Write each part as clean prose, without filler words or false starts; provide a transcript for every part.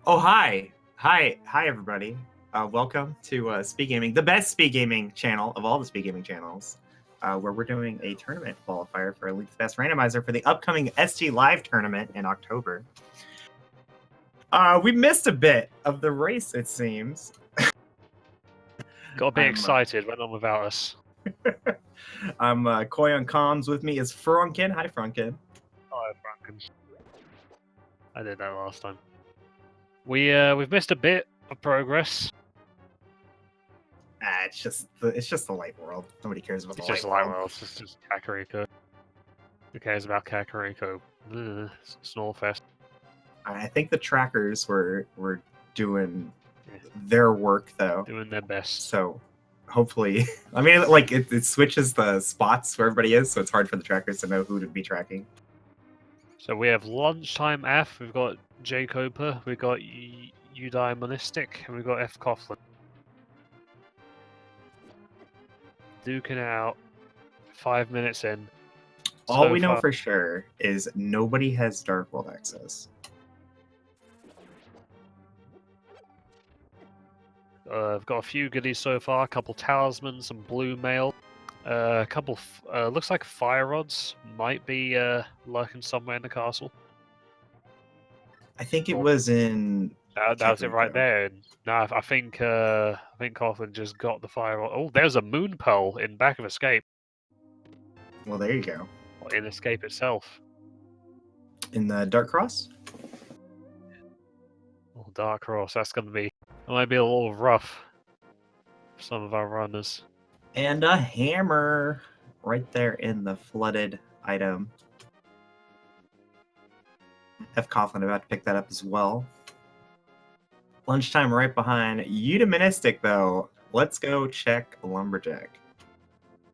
Oh, hi, everybody. Welcome to SpeedGaming, the best SpeedGaming channel of all the SpeedGaming channels, where we're doing a tournament qualifier for Elite's Best Randomizer for the upcoming SG Live tournament in October. We missed a bit of the race, it seems. Got a bit excited, went on without us. I'm Koi on comms. With me is Frunkin. Hi, Frunkin. Hi, Franken. I did that last time. We've missed a bit of progress. It's just the light world. Nobody cares about It's the just light light world. world. It's just Kakariko. Who cares about Kakariko? Snorefest. I think the trackers were doing their work though. Doing their best. So hopefully, I mean, like it switches the spots where everybody is, so it's hard for the trackers to know who to be tracking. So we have Lunchtime F, we've got J Coper, we've got Udai Monistic, and we've got F Coughlin. Duking it out. 5 minutes in. All we know for sure is nobody has Dark World access. I've got a few goodies so far, a couple talismans, some blue mail, a couple, looks like fire rods might be lurking somewhere in the castle. I think it was in... That was it right there. No, I think Coughlin just got the fire rod. Oh, there's a moon pearl in back of Escape. Well, there you go. Or in Escape itself. In the Dark Cross? Oh, Dark Cross, that might be a little rough for some of our runners. And a hammer right there in the flooded item. F. Coughlin about to pick that up as well. Lunchtime right behind Eudamonistic, though. Let's go check Lumberjack.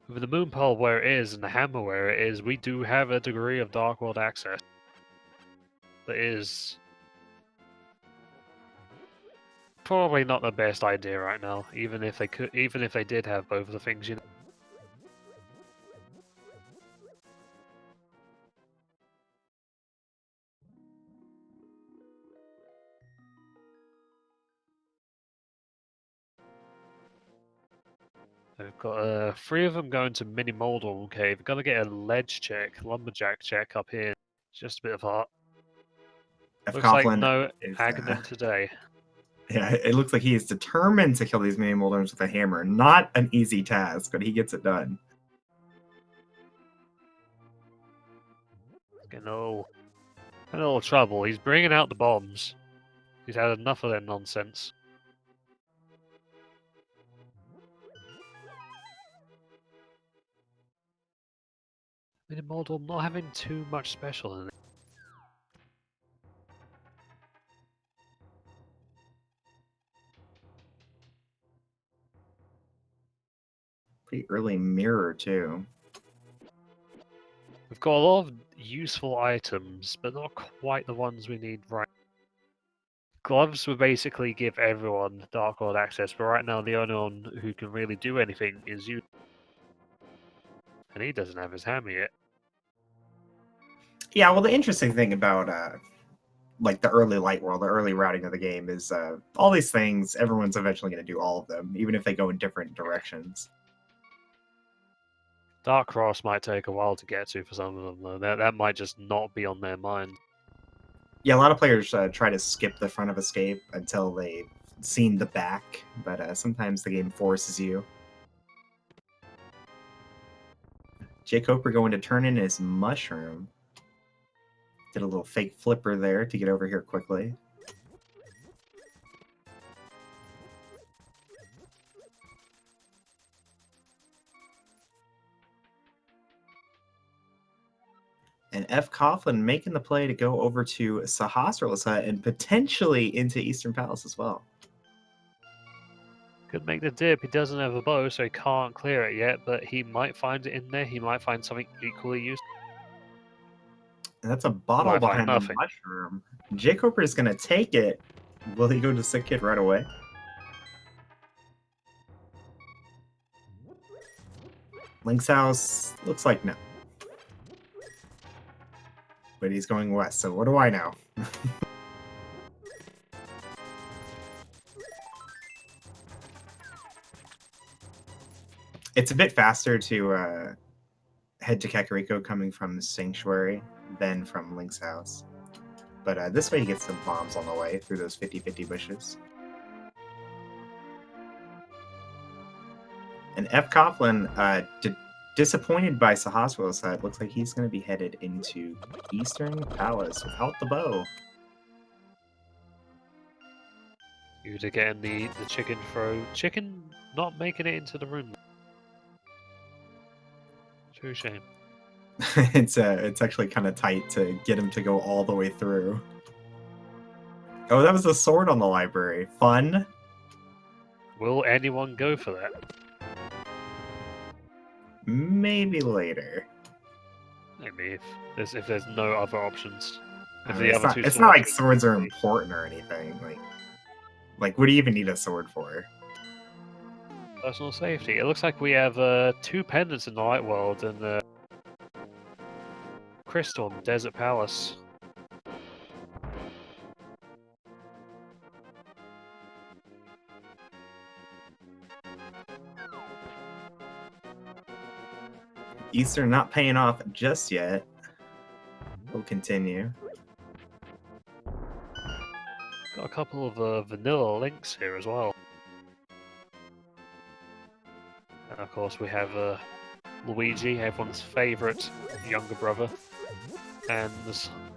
With the moon pearl where it is and the hammer where it is, we do have a degree of Dark World access. That is probably not the best idea right now, even if they did have both of the things, you know. We've got 3 of them going to Mini Moldorm Cave. We've got to get a ledge check, lumberjack check up here. Just a bit of heart. Looks like no Aghanim today. Yeah, it looks like he is determined to kill these Mini Moldorms with a hammer. Not an easy task, but he gets it done. Getting a little trouble. He's bringing out the bombs. He's had enough of their nonsense. Mini Moldorm not having too much special in it. Pretty early mirror, too. We've got a lot of useful items, but not quite the ones we need right. Gloves would basically give everyone Dark World access, but right now the only one who can really do anything is you. And he doesn't have his hammer yet. Yeah, well, the interesting thing about like the early light world, the early routing of the game is all these things, everyone's eventually going to do all of them, even if they go in different directions. Dark Cross might take a while to get to for some of them, though. That might just not be on their mind. Yeah, a lot of players try to skip the front of Escape until they've seen the back, but sometimes the game forces you. J. Coper going to turn in his mushroom. Did a little fake flipper there to get over here quickly. And F. Coughlin making the play to go over to Sahasrarla's hut and potentially into Eastern Palace as well. Could make the dip. He doesn't have a bow, so he can't clear it yet, but he might find it in there. He might find something equally useful. And that's a bottle behind the mushroom. J. Coper is going to take it. Will he go to Sick Kid right away? Link's house looks like no. But he's going west, so what do I know? It's a bit faster to head to Kakariko coming from the Sanctuary than from Link's house. But this way he gets some bombs on the way through those 50-50 bushes. And F. Coughlin, disappointed by Sahaswell's side, looks like he's going to be headed into Eastern Palace without the bow. Yuta getting the chicken throw. Chicken not making it into the room. True shame. It's actually kind of tight to get him to go all the way through. Oh, that was a sword on the library. Fun. Will anyone go for that? Maybe later. Maybe if there's no other options. If the it's other not, two it's not like swords swords are important or anything. Like, what do you even need a sword for? Personal safety. It looks like we have 2 pendants in the Light World and Crystal in Desert Palace. Eastern not paying off just yet. We'll continue. Got a couple of vanilla links here as well. And of course we have Luigi, everyone's favourite younger brother. And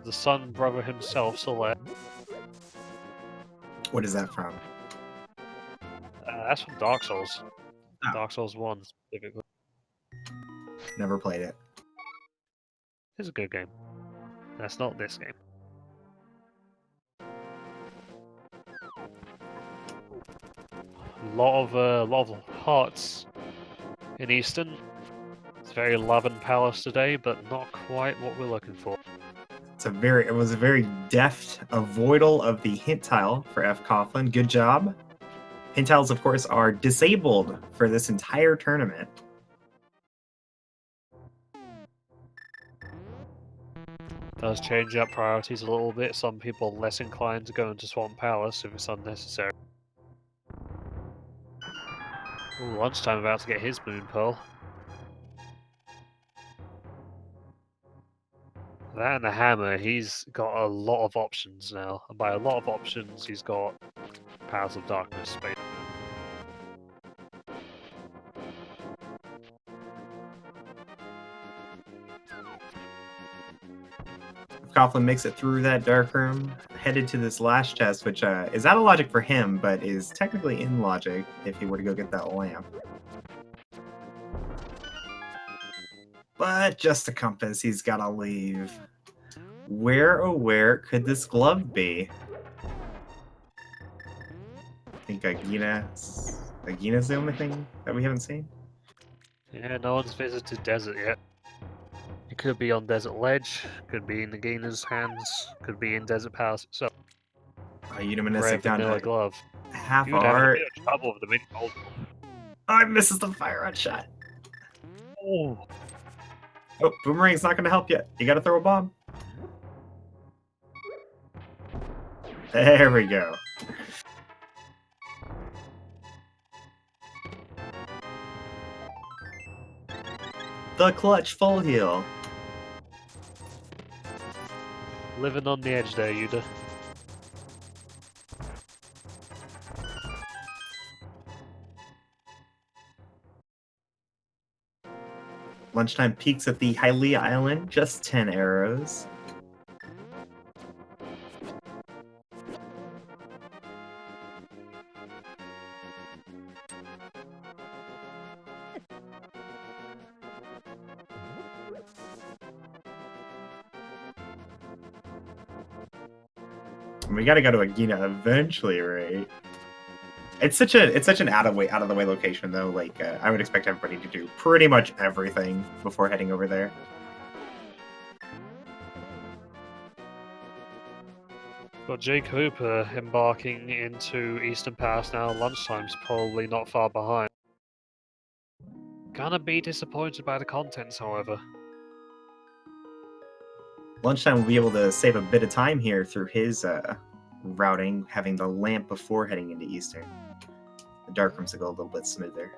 the son brother himself, Soler. What is that from? That's from Dark Souls. Oh. Dark Souls 1 specifically. Never played it. It's a good game. That's not this game. Lot of hearts in Eastern. It's very Lovin' Palace today, but not quite what we're looking for. It was a very deft avoidal of the hint tile for F. Coughlin. Good job. Hint tiles, of course, are disabled for this entire tournament. Does change up priorities a little bit. Some people are less inclined to go into Swamp Palace if it's unnecessary. Ooh, Lunchtime about to get his Moon Pearl. That and the hammer, he's got a lot of options now. And by a lot of options, he's got Powers of Darkness. Coughlin makes it through that dark room, headed to this last chest, which is out of logic for him, but is technically in logic if he were to go get that lamp. But just a compass, he's gotta leave. Where, oh where, could this glove be? I think Agina's the only thing that we haven't seen. Yeah, no one's visited Desert yet. It could be on Desert Ledge, could be in Nagina's hands, could be in Desert Palace itself. Unimonistic down vanilla to glove. half You'd have a art. bit of trouble with the mini gold. Oh, I misses the fire on shot. Oh, Oh, Boomerang's not gonna help yet. You gotta throw a bomb. There we go. The clutch full heal. living on the edge there, Yuda. Lunchtime peaks at the Hylia Island, just 10 arrows. We gotta go to Agina eventually, right? It's such an out of the way location though. Like I would expect everybody to do pretty much everything before heading over there. Got Jake Hooper embarking into Eastern Pass now. Lunchtime's probably not far behind. Gonna be disappointed by the contents, however. Lunchtime will be able to save a bit of time here through his routing, having the lamp before heading into Eastern. The dark rooms will go a little bit smoother.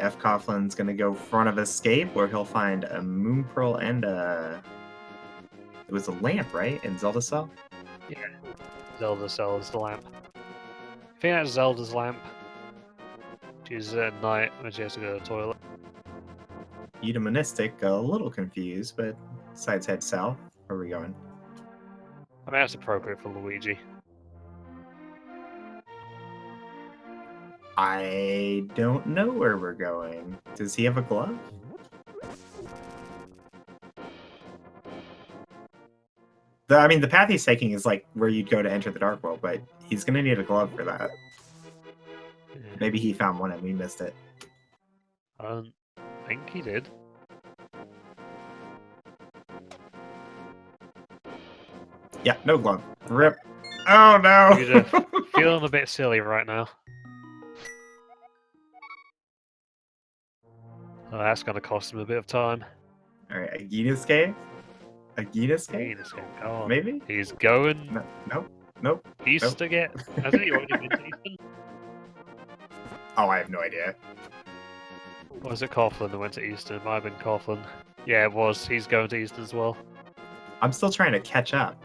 F. Coughlin's gonna go front of escape, where he'll find a Moon Pearl and a... It was a lamp, right? In Zelda Cell? Yeah. Zelda Cell is the lamp. I think that's Zelda's lamp. She's at night when she has to go to the toilet. Eudaimonistic, a little confused, but decides head south. Where are we going? I mean, that's appropriate for Luigi. I don't know where we're going. Does he have a glove? I mean, the path he's taking is like where you'd go to enter the Dark World, but he's gonna need a glove for that. Yeah. Maybe he found one and we missed it. I don't think he did. Yeah, no glove. Rip. Oh no! You're feeling a bit silly right now. Oh, that's going to cost him a bit of time. Alright, Agita's Cave? Agita's Cave? Venus can go on. Maybe? He's going No, nope. east Nope. again. Hasn't he already been to Eastern? Oh, I have no idea. Or was it Coughlin that went to Eastern? It might have been Coughlin. Yeah, it was. He's going to Eastern as well. I'm still trying to catch up.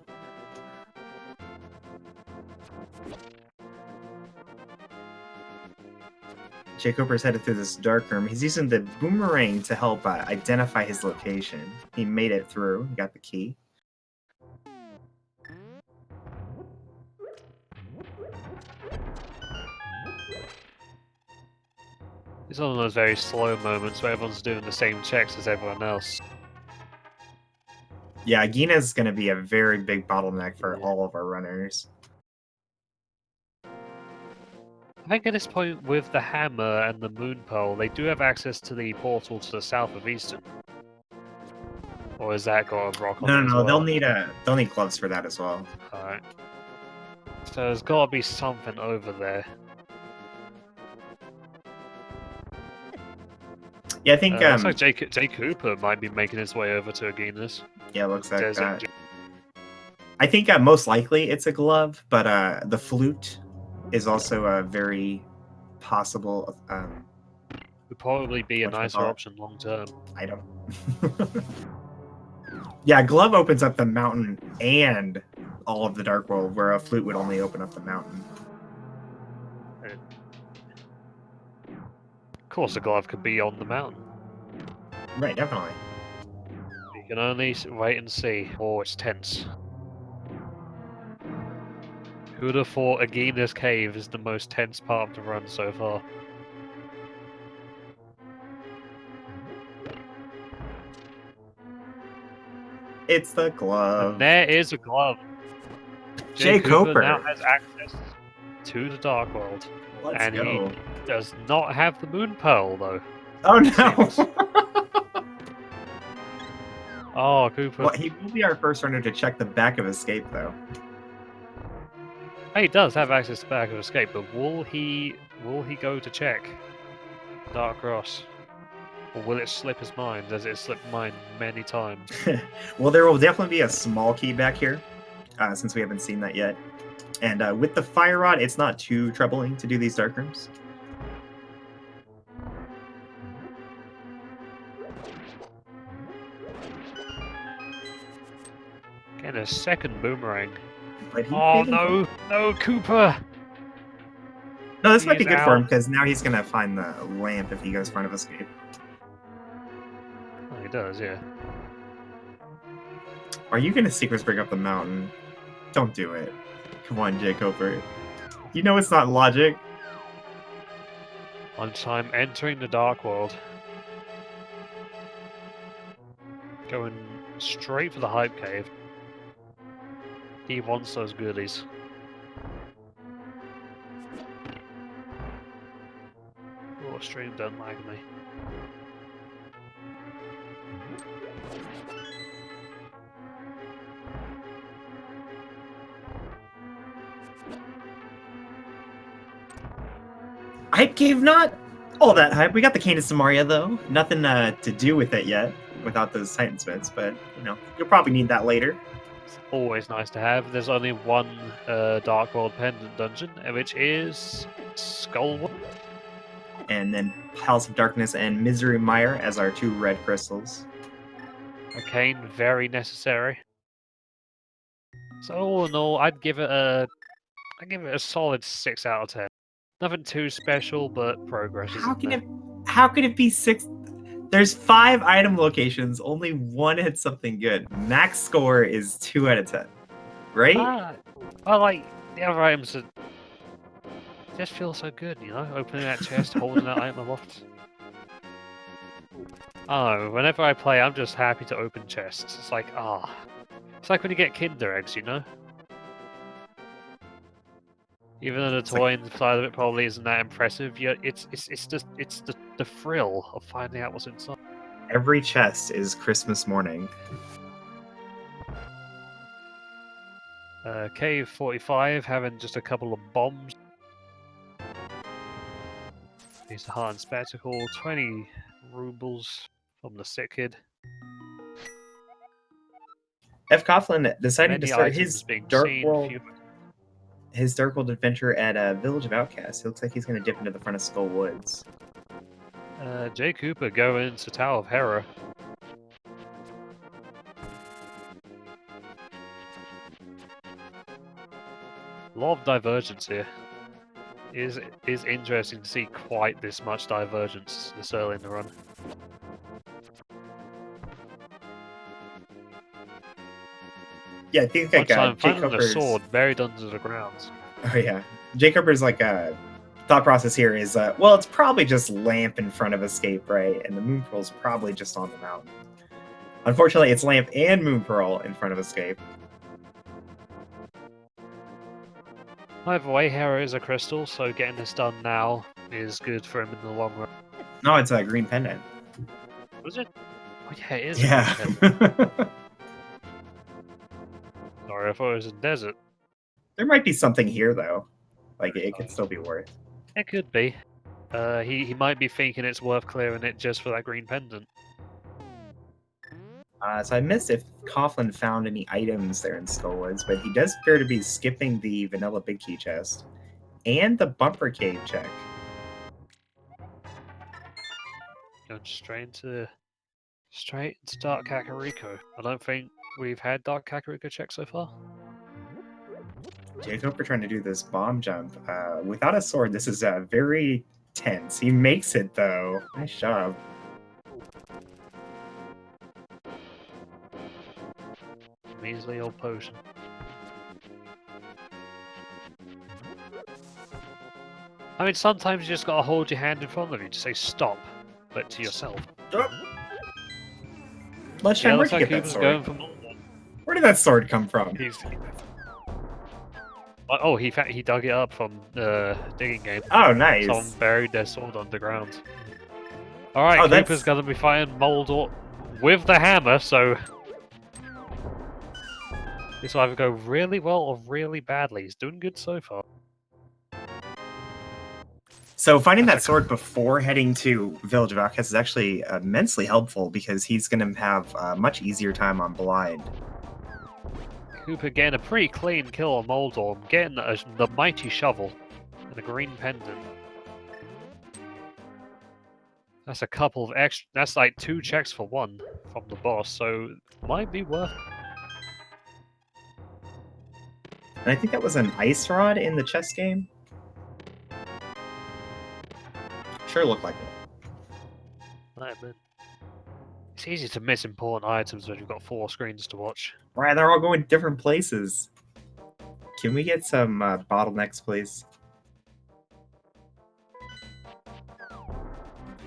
Jay Cooper's headed through this dark room. He's using the boomerang to help identify his location. He made it through. He got the key. It's one of those very slow moments where everyone's doing the same checks as everyone else. Yeah, Gina's going to be a very big bottleneck for all of our runners. I think at this point, with the hammer and the moon pearl, they do have access to the portal to the south of Eastern. Or is that got a rock on it as No. well? They'll need gloves for that as well. Alright. So there's got to be something over there. Yeah, I think. Looks like Jay Cooper might be making his way over to Aginas. Yeah, looks like Says that. I think most likely it's a glove, but the flute is also a very possible. Would probably be a nicer whatchamacallit? option long term. I don't. Yeah, glove opens up the mountain and all of the Dark World, where a flute would only open up the mountain. Of course, a glove could be on the mountain. Right, definitely. You can only wait and see. Oh, it's tense. Who would have thought Agina's cave is the most tense part of the run so far? It's the glove. And there is a glove. Jay Cooper now has access to the Dark World. Let's and go. he does not have the Moon Pearl, though. Oh no! Oh, Cooper. Well, he will be our first runner to check the back of Escape, though. He does have access to Back of Escape, but will he go to check Dark Cross? Or will it slip his mind, as it slipped mine many times? Well, there will definitely be a small key back here, since we haven't seen that yet. And with the Fire Rod, it's not too troubling to do these dark rooms. Getting a second boomerang. But he Oh didn't- no, no, Cooper! No, this might be He's good for him, out. because now he's going to find the lamp if he goes front of Escape. Oh, he does, yeah. Are you going to Secrets Break Up the Mountain? Don't do it. Come on, Jay Cooper. You know it's not logic. On time, entering the Dark World. Going straight for the Hype Cave. He wants those goodies. Oh, stream don't lag me. Hype Cave, not all that hype. We got the Canis Samaria, though. Nothing to do with it yet, without those Titan Smiths, but, you know, you'll probably need that later. It's always nice to have. There's only one Dark World pendant dungeon, which is Skullwood. And then Palace of Darkness and Misery Mire as our 2 red crystals. Arcane, very necessary. So all in all, I'd give it a solid 6 out of 10. Nothing too special, but progress is in there. How can it be 6? There's 5 item locations, only 1 hit something good. Max score is 2 out of 10, right? Well, like the other items just feel so good, you know, opening that chest, holding that item aloft. Oh, whenever I play, I'm just happy to open chests. It's like, it's like when you get Kinder eggs, you know. Even though the toy inside of it probably isn't that impressive, yet it's just the thrill of finding out what's inside. Every chest is Christmas morning. Cave 45 having just a couple of bombs. Here's the Heart and Spectacle, 20 rubles from the sick kid. F. Coughlin deciding to Many start items his being Dark seen, World few- his Dark World adventure at Village of Outcasts. He looks like he's going to dip into the front of Skull Woods. Jay Cooper going to Tower of Hera. A lot of divergence here. Is interesting to see quite this much divergence this early in the run. Yeah, I think Once like I'm Jay finding a Cooper's... sword buried under the ground. Oh yeah, Jay Cooper's like thought process here is well, it's probably just lamp in front of escape, right? And the moon pearl's probably just on the mountain. Unfortunately, it's lamp and moon pearl in front of escape. Either way, Hera is a crystal, so getting this done now is good for him in the long run. No, it's a green pendant. Was it? Oh yeah, it is. Yeah. A green pendant. Sorry, I thought it was in desert. There might be something here though. Like it could still be worth. It could be. He might be thinking it's worth clearing it just for that green pendant. So I missed if Coughlin found any items there in Skullwoods, but he does appear to be skipping the vanilla big key chest and the bumper cave check. Going straight into Dark Kakariko. I don't think we've had Dark Kakariko check so far. Jay Cooper trying to do this bomb jump without a sword. This is very tense. He makes it though. Nice job. Measly old potion. I mean, sometimes you just gotta hold your hand in front of you to say stop, but to yourself. Lunchtime, where'd you like get that sword? Where did that sword come from? He dug it up from the digging game. Oh, nice. Someone buried their sword underground. Alright, Oh, Cooper's gonna be fighting Moldor with the hammer, so this will either go really well or really badly. He's doing good so far. So finding that sword before heading to Village of Outcasts is actually immensely helpful because he's going to have a much easier time on blind. Cooper getting a pretty clean kill on Moldor, getting the mighty shovel and a green pendant. That's a couple of extra. That's like 2 checks for 1 from the boss, so might be worth it. And I think that was an ice rod in the chess game. Sure looked like it. Might have been. It's easy to miss important items when you've got 4 screens to watch. Right, they're all going different places. Can we get some bottlenecks, please?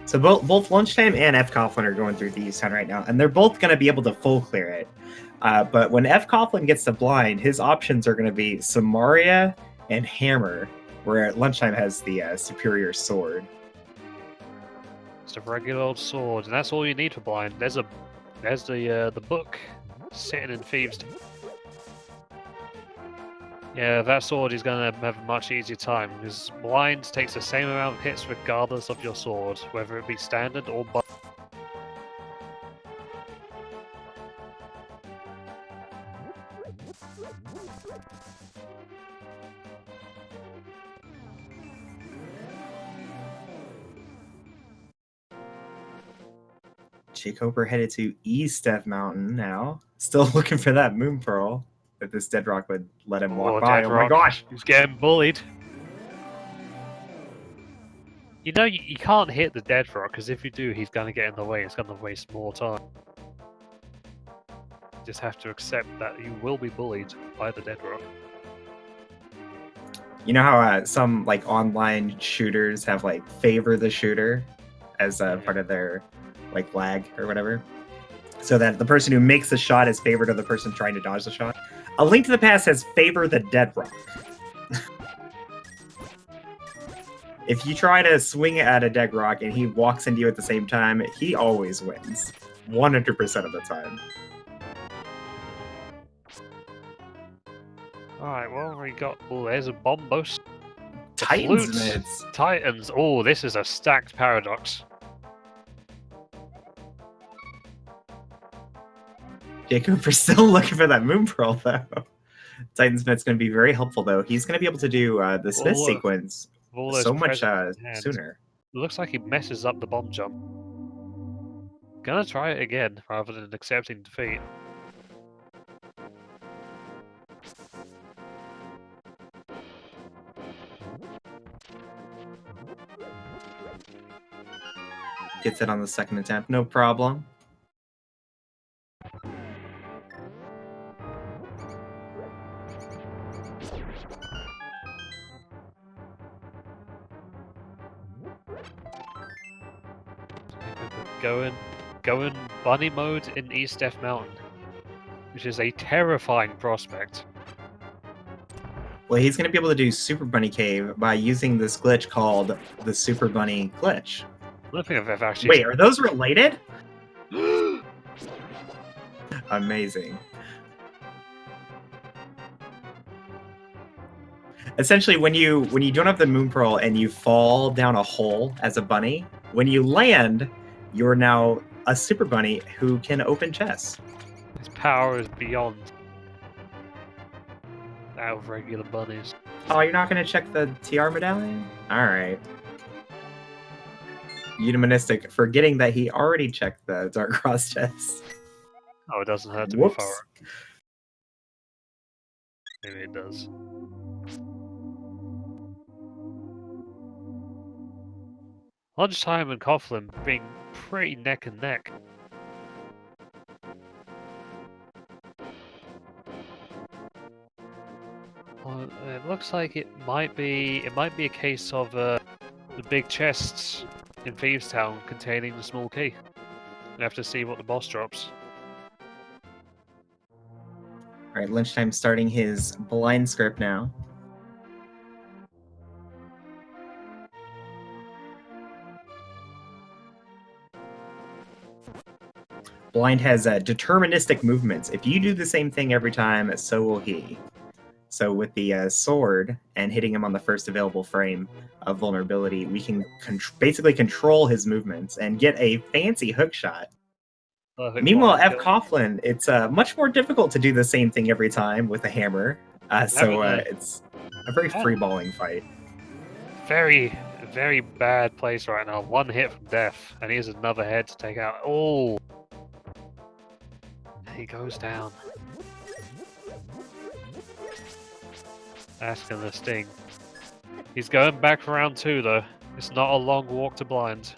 So both Lunchtime and F. Coughlin are going through the Town right now, and they're both going to be able to full clear it. But when F. Coughlin gets to blind, his options are going to be Samaria and Hammer, where Lunchtime has the superior sword. It's a regular old sword, and that's all you need for blind. There's the book sitting in Thieves. Yeah, that sword is going to have a much easier time, because blind takes the same amount of hits regardless of your sword, whether it be standard or Jacob, we're headed to East Death Mountain now. Still looking for that moon pearl. If this dead rock would let him walk by. Oh my gosh! He's getting bullied. You know, you can't hit the dead rock, because if you do, he's going to get in the way. It's going to waste more time. You just have to accept that you will be bullied by the dead rock. You know how some like online shooters have like favor the shooter as part of their like lag or whatever, so that the person who makes the shot is favored of the person trying to dodge the shot. A Link to the Past has favor the dead rock. If you try to swing at a dead rock and he walks into you at the same time, he always wins, 100% of the time. Alright, well, we got... Oh, there's a bombos. Titans mids. Titans. Oh, this is a stacked paradox. Jacob, we're still looking for that moon pearl, though. Titans mid's going to be very helpful, though. He's going to be able to do the Smith sequence so much sooner. It looks like he messes up the bomb jump. Gonna try it again, rather than accepting defeat. Gets it on the second attempt, no problem. Going bunny mode in East Death Mountain, which is a terrifying prospect. Well, he's going to be able to do Super Bunny Cave by using this glitch called the Super Bunny Glitch. I don't think I've actually... Wait, are those related? Amazing. Essentially, when you don't have the moon pearl and you fall down a hole as a bunny, when you land, you're now a super bunny who can open chests. His power is beyond that of regular bunnies. Oh, you're not going to check the TR medallion? Alright. Eudaimonistic, forgetting that he already checked the Dark Cross chest. Oh, it doesn't hurt to be far. Maybe it does. Lunchtime and Coughlin being pretty neck and neck. Well, it looks like it might be a case of the big chests in Thieves Town containing the small key. We have to see what the boss drops. Alright, Lunchtime starting his blind script now. Blind has deterministic movements. If you do the same thing every time, so will he. So with the sword and hitting him on the first available frame of vulnerability, we can basically control his movements and get a fancy hook shot. Meanwhile, F. Coughlin, it's much more difficult to do the same thing every time with a hammer. So it's a very free-balling fight. Very, very bad place right now. One hit from death, and here's another head to take out. Oh! He goes down. That's gonna sting. He's going back for round 2 though. It's not a long walk to blind.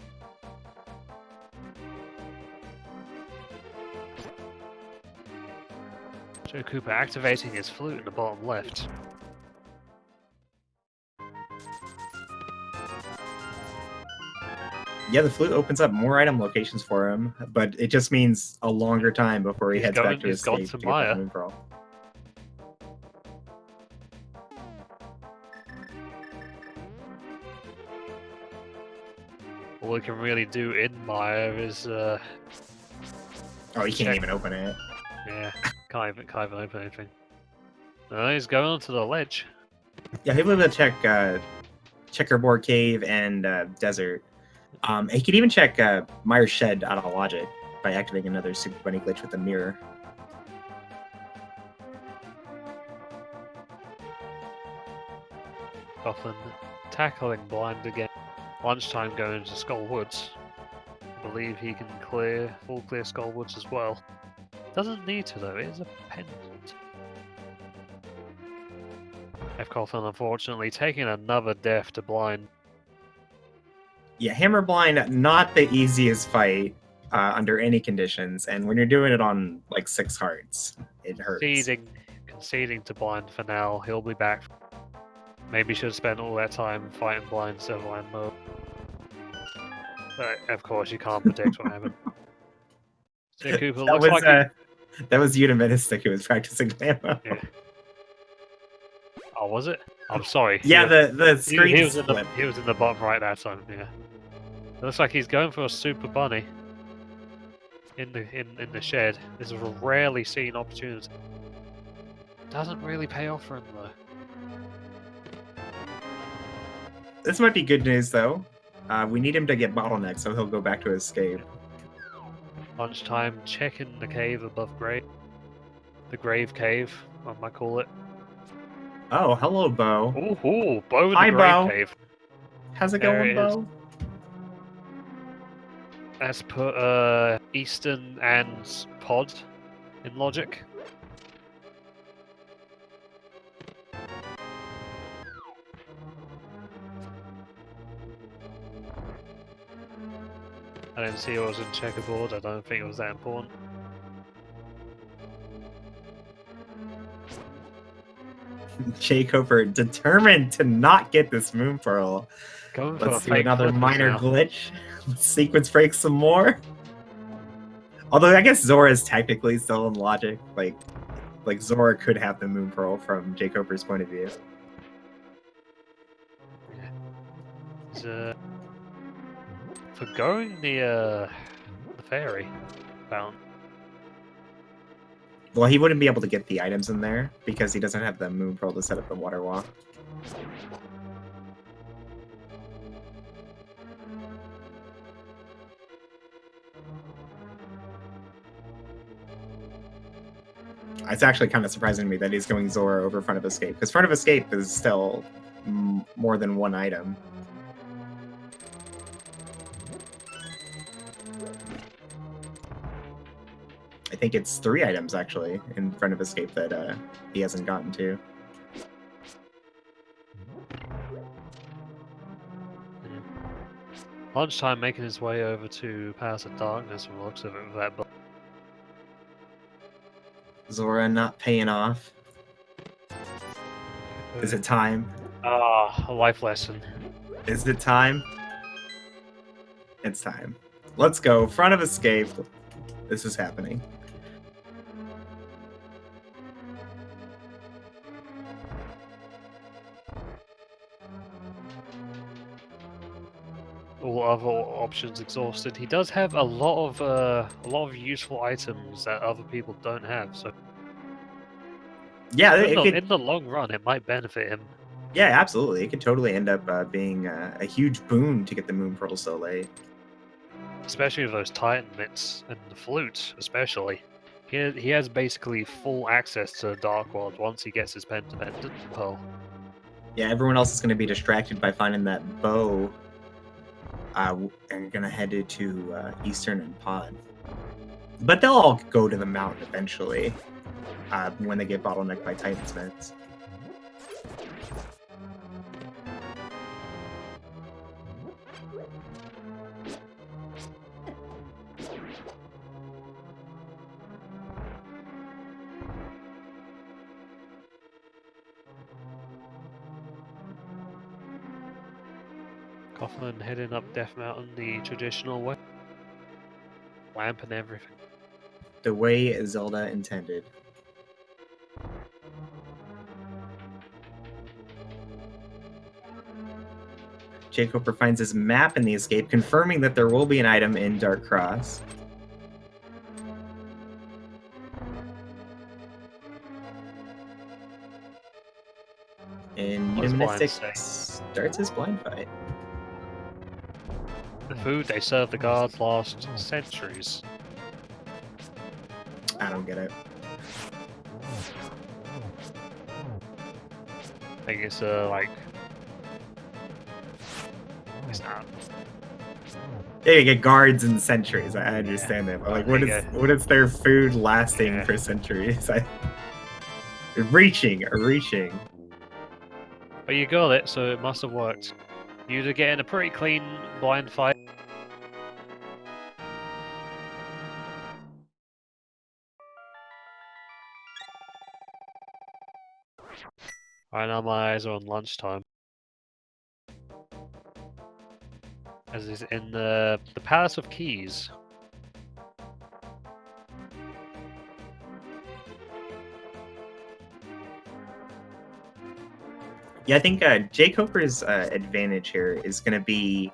Joe Cooper activating his flute in the bottom left. Yeah, the flute opens up more item locations for him, but it just means a longer time before he heads back to his stage to get the moon pearl. All we can really do in Maya is oh, he can't even open it. Yeah, can't even open anything. No, he's going onto the ledge. Yeah, he'll be able to check Checkerboard Cave and Desert. He could even check Myers Shed out of logic by activating another Super Bunny glitch with the mirror. Coughlin tackling blind again. Lunchtime going to Skull Woods. I believe he can full clear Skullwoods as well. Doesn't need to though, it is a pendant. F-Coffin unfortunately taking another death to blind. Yeah, Hammer Blind, not the easiest fight under any conditions, and when you're doing it on like 6 hearts, it hurts. Conceding to blind for now. He'll be back. Maybe should have spent all that time fighting blind Silverland mode. But of course you can't predict what happened. So Cooper looks like that was Eudeministic who was practicing Lambo. Yeah. Oh, was it? I'm sorry. Yeah, the screen he was in the bottom right that time. Yeah. It looks like he's going for a super bunny in the shed. This is a rarely seen opportunity. Doesn't really pay off for him though. This might be good news though. We need him to get bottlenecked so he'll go back to escape. Lunchtime, checking the cave above grave. The grave cave, I might call it. Oh, hello, Bo. Ooh, Bo in the grave Bo. cave. How's it going, Bo? Let's put Eastern and Pod in logic. I didn't see it was in checkerboard, I don't think it was that important. Jacober determined to not get this Moon Pearl. Let's do another minor glitch. Sequence break some more. Although I guess Zora's technically still in logic. Like Zora could have the Moon Pearl from Jacober's point of view. Yeah. For going the fairy fountain. Well, he wouldn't be able to get the items in there because he doesn't have the Moon Pearl to set up the water walk. It's actually kind of surprising to me that he's going Zora over Front of Escape, because Front of Escape is still more than one item. I think it's 3 items, actually, in Front of Escape that he hasn't gotten to. Lunchtime making his way over to Pass of Darkness from the looks of it with that. Zora not paying off. Is it time? A life lesson. Is it time? It's time. Let's go. Front of Escape. This is happening. All other options exhausted. He does have a lot of useful items that other people don't have. So yeah, in the long run, it might benefit him. Yeah, absolutely. It could totally end up being a huge boon to get the Moon Pearl so late. Especially with those Titan mitts and the flute, especially. He has basically full access to the Dark World once he gets his Pendant Pearl. Yeah, everyone else is going to be distracted by finding that bow. And going to head to Eastern and Pod. But they'll all go to the mountain eventually when they get bottlenecked by Titan Smiths. Kaufman heading up Death Mountain the traditional way. Lamp and everything. The way Zelda intended. Jacober finds his map in the escape, confirming that there will be an item in Dark Cross. And Eudeministic starts his blind fight. The food they serve the gods last centuries. I don't get it. I think it's like... It's not. Yeah, you get guards and sentries. I understand that, but like, there you go. what is their food lasting Yeah. for centuries? Reaching. But you got it, so it must have worked. You're getting a pretty clean blind fight. Right now my eyes are on lunchtime. As is in the Palace of Keys. Yeah, I think Jake Hooper's advantage here is going to be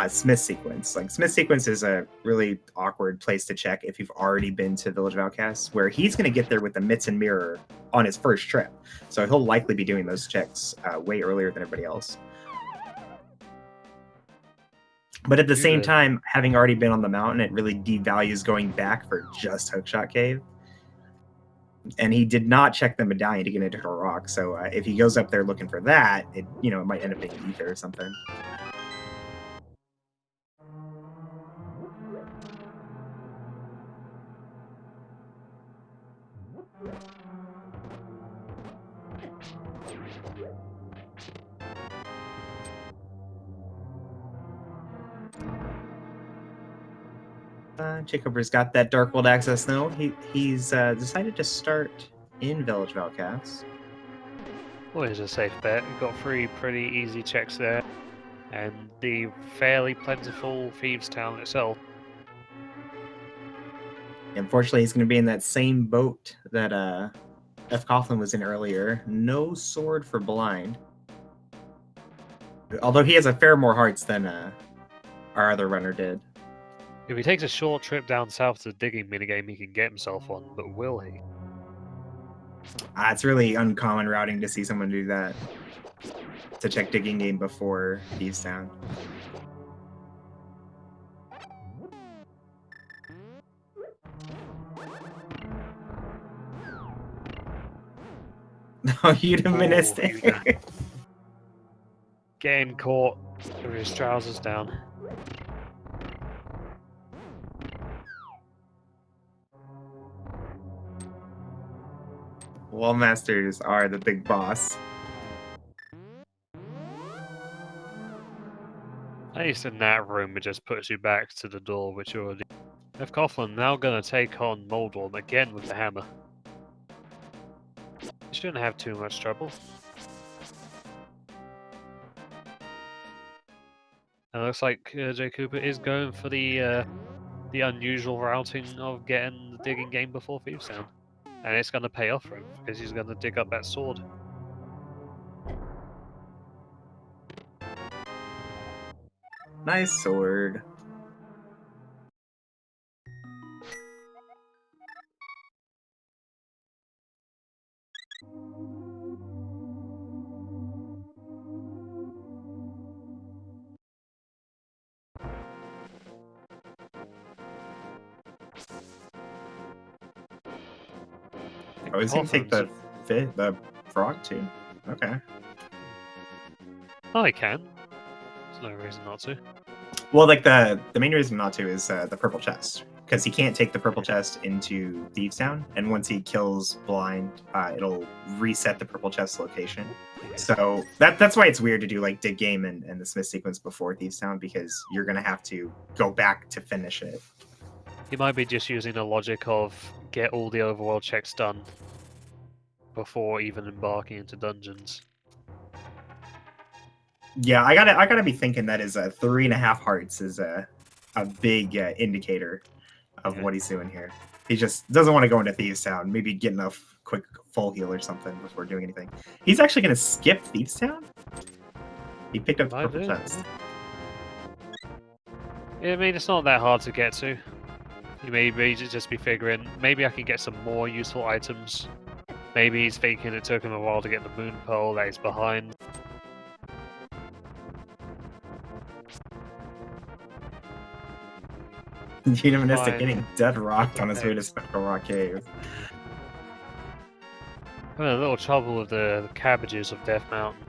Smith Sequence. Like, Smith Sequence is a really awkward place to check if you've already been to Village of Outcasts, where he's going to get there with the Mitts and Mirror on his first trip. So he'll likely be doing those checks way earlier than everybody else. But at the same time, having already been on the mountain, it really devalues going back for just Hookshot Cave. And he did not check the medallion to get into her rock. So if he goes up there looking for that, it might end up being ether or something. Jacober's got that Dark World access now. He's decided to start in Village of Outcasts. Always a safe bet. We've got 3 pretty easy checks there. And the fairly plentiful Thieves Town itself. Unfortunately, he's going to be in that same boat that F. Coughlin was in earlier. No sword for blind. Although he has a fair more hearts than our other runner did. If he takes a short trip down south to the digging minigame, he can get himself on, but will he? It's really uncommon routing to see someone do that. To check digging game before Thieves Town. No, eudaimonistic. Getting caught with his trousers down. Wall Masters are the big boss. At least in that room, it just puts you back to the door, which you already... F. Coughlin now going to take on Moldorm again with the hammer. He shouldn't have too much trouble. And it looks like Jay Cooper is going for the unusual routing of getting the digging game before Thieves Town. And it's going to pay off for him, because he's going to dig up that sword. Nice sword. Oh, he's gonna take the frog too. Okay. Oh, he can. There's no reason not to. Well, like the main reason not to is the purple chest, because he can't take the purple chest into Thieves Town, and once he kills Blind, it'll reset the purple chest location. So that's why it's weird to do like dig game and the Smith sequence before Thieves Town, because you're gonna have to go back to finish it. He might be just using the logic of get all the overworld checks done before even embarking into dungeons. Yeah, I gotta be thinking that is 3.5 hearts is a big indicator of what he's doing here. He just doesn't want to go into Thieves Town. Maybe get enough quick full heal or something before doing anything. He's actually gonna skip Thieves Town. He picked up the purple chest. Yeah, I mean, it's not that hard to get to. You may just be figuring, maybe I can get some more useful items. Maybe he's thinking it took him a while to get the moon pearl that he's behind. Eudaimonistic getting dead rocked on his way to Spectral Rock Cave. I'm in a little trouble with the cabbages of Death Mountain.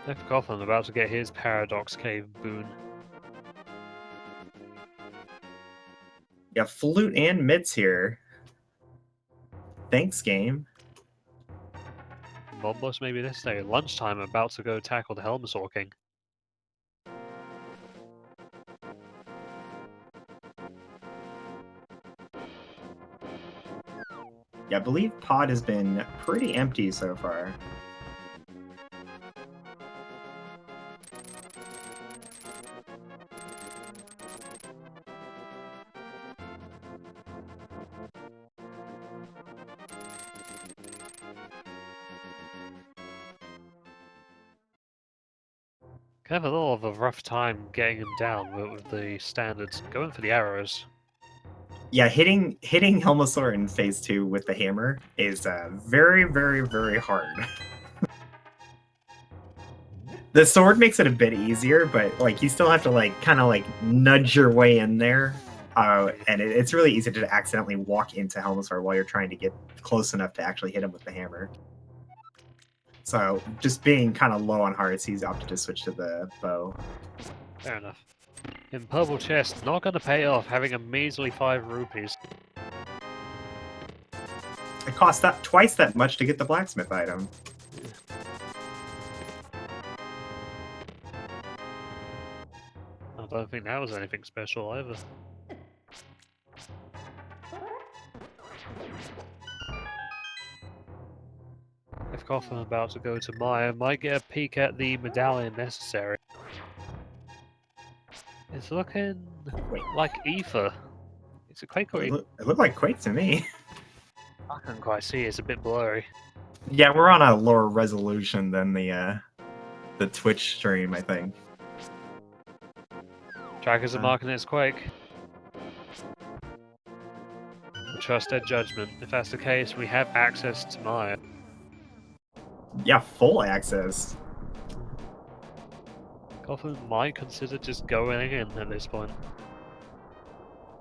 F. Coughlin about to get his Paradox Cave boon. Yeah, Flute and Mitts here. Thanks, game. Bombos maybe this day. Lunchtime about to go tackle the Helmasaur King. Yeah, I believe Pod has been pretty empty so far. Kind of a little of a rough time getting him down with the standards. Going for the arrows. Yeah, hitting Helmasaur in phase 2 with the hammer is very, very, very hard. The sword makes it a bit easier, but like you still have to like kind of like nudge your way in there, and it's really easy to accidentally walk into Helmasaur while you're trying to get close enough to actually hit him with the hammer. So just being kind of low on hearts, he's opted to switch to the bow. Fair enough. In purple chest, not going to pay off, having a measly 5 rupees. It cost that twice that much to get the blacksmith item. I don't think that was anything special either. If Coughlin about to go to Maya, might get a peek at the medallion necessary. It's looking like ether. It's a Quake or It looked like Quake to me. I can't quite see, it's a bit blurry. Yeah, we're on a lower resolution than the Twitch stream, I think. Trackers are marking it as Quake. Trust their judgment. If that's the case, we have access to Maya. Yeah, full access. Coughlin might consider just going in at this point.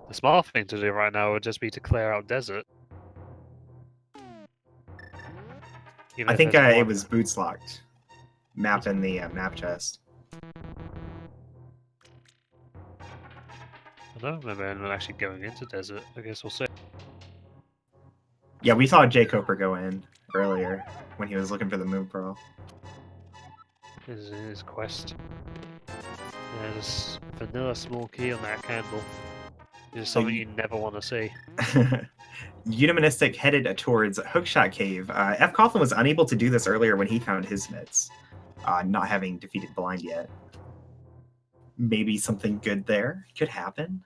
The smart thing to do right now would just be to clear out desert. I think it was boots locked. Map in the map chest. I don't remember anyone actually going into desert. I guess we'll see. Yeah, we saw Jay Coper go in earlier when he was looking for the Moon Pearl. This is his quest. There's vanilla small key on that candle. It's something you never want to see. Unimonistic headed towards Hookshot Cave. F. Coughlin was unable to do this earlier when he found his mitts, not having defeated Blind yet. Maybe something good there could happen.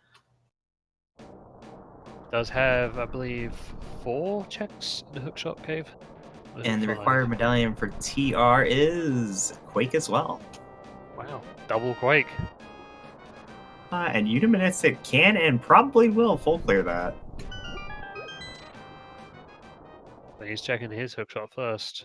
Does have, I believe, 4 checks in the Hookshot Cave. And the required medallion for TR is Quake as well. Wow, double Quake. And Unimonistic can and probably will full clear that. But he's checking his hookshot first.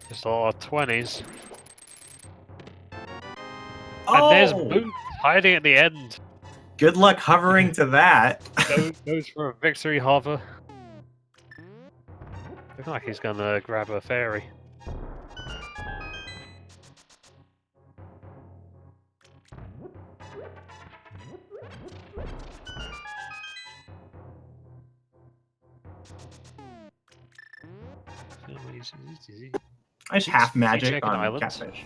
Just a lot of 20s. Oh! And there's Boot hiding at the end. Good luck hovering to that. Goes for a victory hover. Looks like he's gonna grab a fairy. I just half magic on Catfish.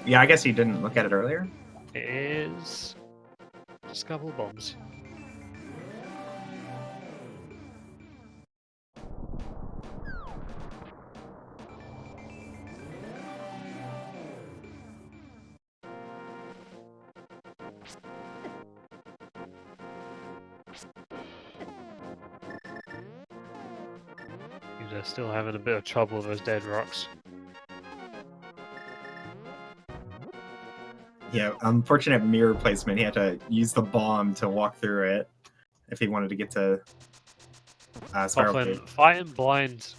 Yeah, I guess you didn't look at it earlier. It is just a couple of bombs. They're still having a bit of trouble with those dead rocks. Yeah, unfortunate mirror placement. He had to use the bomb to walk through it if he wanted to get to Spiral Cave. Fighting blind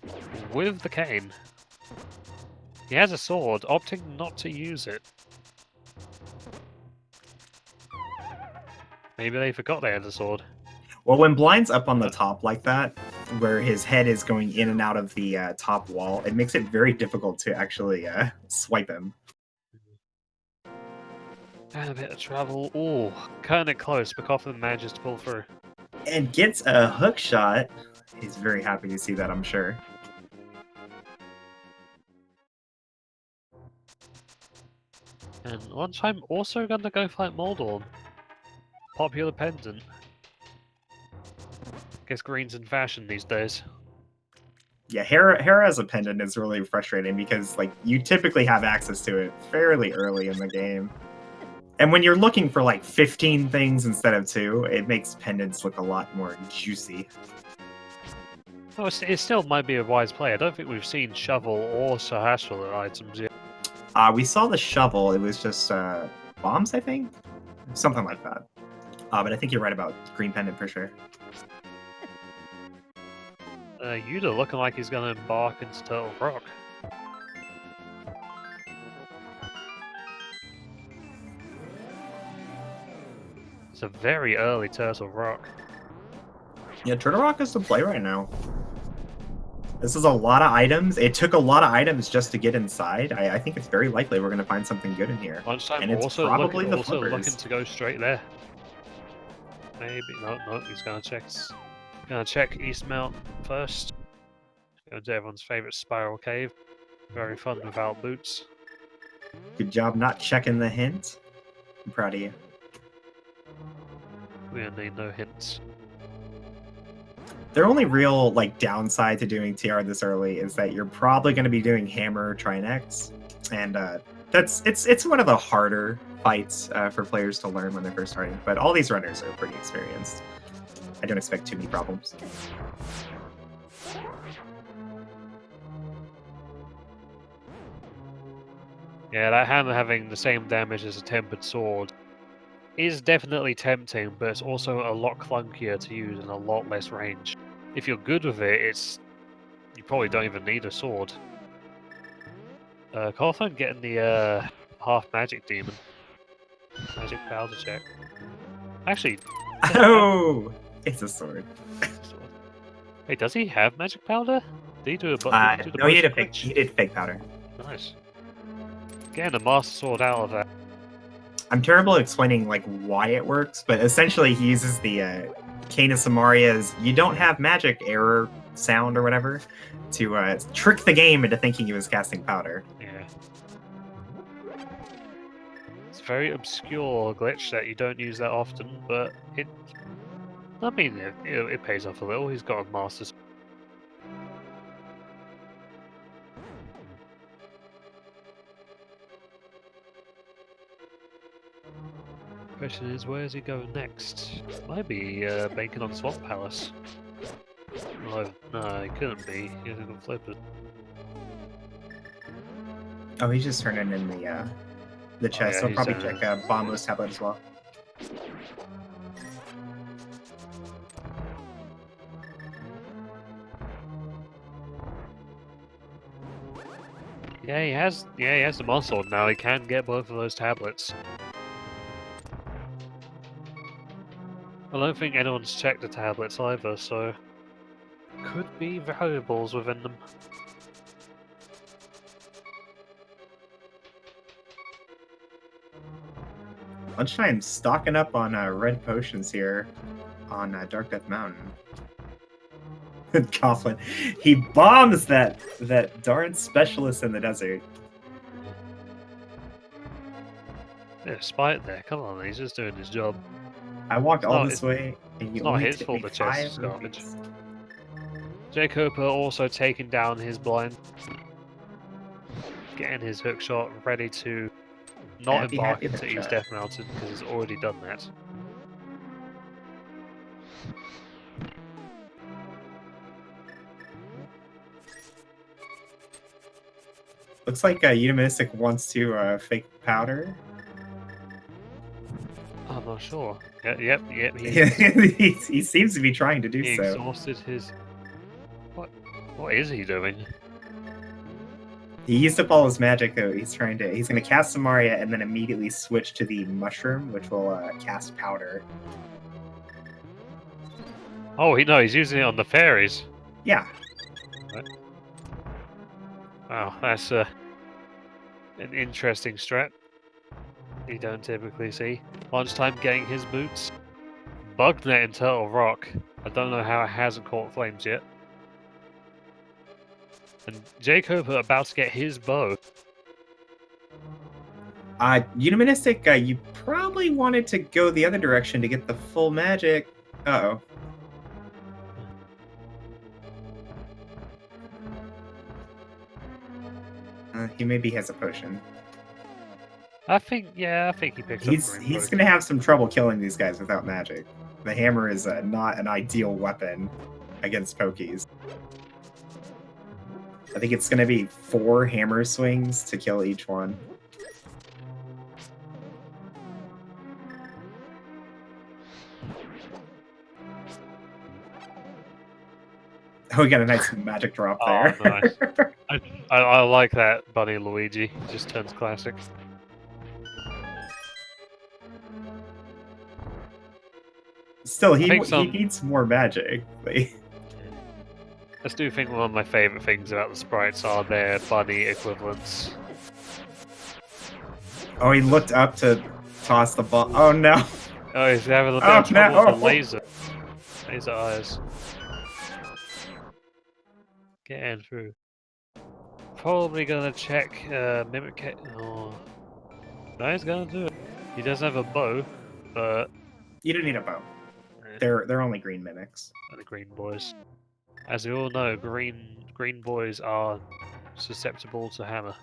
with the cane. He has a sword, opting not to use it. Maybe they forgot they had a sword. Well, when Blind's up on the top like that, where his head is going in and out of the top wall, it makes it very difficult to actually swipe him. And a bit of trouble. Oh, kind of close, but Coughlin manages to pull through. And gets a hook shot. He's very happy to see that, I'm sure. And lunch, I'm also gonna go fight Moldorm. Popular pendant. Guess green's in fashion these days. Yeah, Hera as a pendant is really frustrating because like you typically have access to it fairly early in the game. And when you're looking for like 15 things instead of 2, it makes pendants look a lot more juicy. Oh, it still might be a wise play. I don't think we've seen shovel or Sahasral items yet. We saw the shovel. It was just bombs, I think? Something like that. But I think you're right about green pendant for sure. Yuda looking like he's gonna embark into Turtle Rock. It's a very early Turtle Rock. Yeah, Turtle Rock is the play right now. This is a lot of items. It took a lot of items just to get inside. I think it's very likely we're going to find something good in here. Lunchtime And it's also probably the also flippers. looking to go straight there. Maybe no. He's gonna check East Mountain first. Go to everyone's favorite spiral cave. Very fun without boots. Good job not checking the hint. I'm proud of you. We don't need no hints. Their only real like downside to doing TR this early is that you're probably going to be doing Hammer Trinex, and it's one of the harder fights for players to learn when they're first starting. But all these runners are pretty experienced. I don't expect too many problems. Yeah, that hammer having the same damage as a tempered sword is definitely tempting, but it's also a lot clunkier to use and a lot less range. If you're good with it, you probably don't even need a sword. Coughlin getting the half magic demon. Magic powder check. Actually, Oh, it's a sword. Hey, does he have magic powder? Did he do a No, he did fake powder. Nice. Getting a master sword out of that. I'm terrible at explaining like why it works, but essentially he uses the Kane of Samaria's "you don't have magic" error sound or whatever to trick the game into thinking he was casting powder. Yeah. It's a very obscure glitch that you don't use that often, but it pays off a little. He's got a master sword. Question is, where does he go next? Might be Bacon on Swamp Palace. Oh, no, he couldn't be. He hasn't got flippers. Oh, he's just turning in the chest. Oh, yeah, He'll he's probably turning check Bombo's tablet as well. Yeah, he has the Master Sword now. He can get both of those tablets. I don't think anyone's checked the tablets either, so could be valuables within them. Lunchtime stocking up on red potions here on Dark Death Mountain. Coughlin, he bombs that darn specialist in the desert. Yeah, Spite there. Come on, he's just doing his job. I walked all this way, and you it's not only his took fault me the chest 5 is garbage. rupees. J. Cooper also taking down his blind. Getting his hook shot ready to not embark into East Death Mountain because he's already done that. Looks like Unimystic wants to fake powder. I'm not sure. Yep. He seems to be trying to do he so. Exhausted his. What is he doing? He used up all his magic though. He's gonna cast Samaria and then immediately switch to the mushroom, which will cast powder. Oh, he's using it on the fairies. Yeah. Wow, that's an interesting strat. You don't typically see. Lunchtime getting his boots. Bugnet in Turtle Rock. I don't know how it hasn't caught flames yet. And Jacob about to get his bow. Unimonistic, you probably wanted to go the other direction to get the full magic. Uh-oh. He maybe has a potion. I think he picked up. He's gonna have some trouble killing these guys without magic. The hammer is not an ideal weapon against Pokies. I think it's gonna be 4 hammer swings to kill each one. Oh, we got a nice magic drop there. Nice. I like that Bunny Luigi. He just turns classic. Still, he needs more magic. I do think one of my favourite things about the sprites are their bunny equivalents. Oh, he looked up to toss the ball. Oh no! Oh, he's having a bit of trouble with the laser. Laser eyes. Getting through. Probably gonna check Mimic. Oh. No, he's gonna do it. He does have a bow, but you don't need a bow. They're only green mimics. The green boys. As we all know, green boys are susceptible to hammer.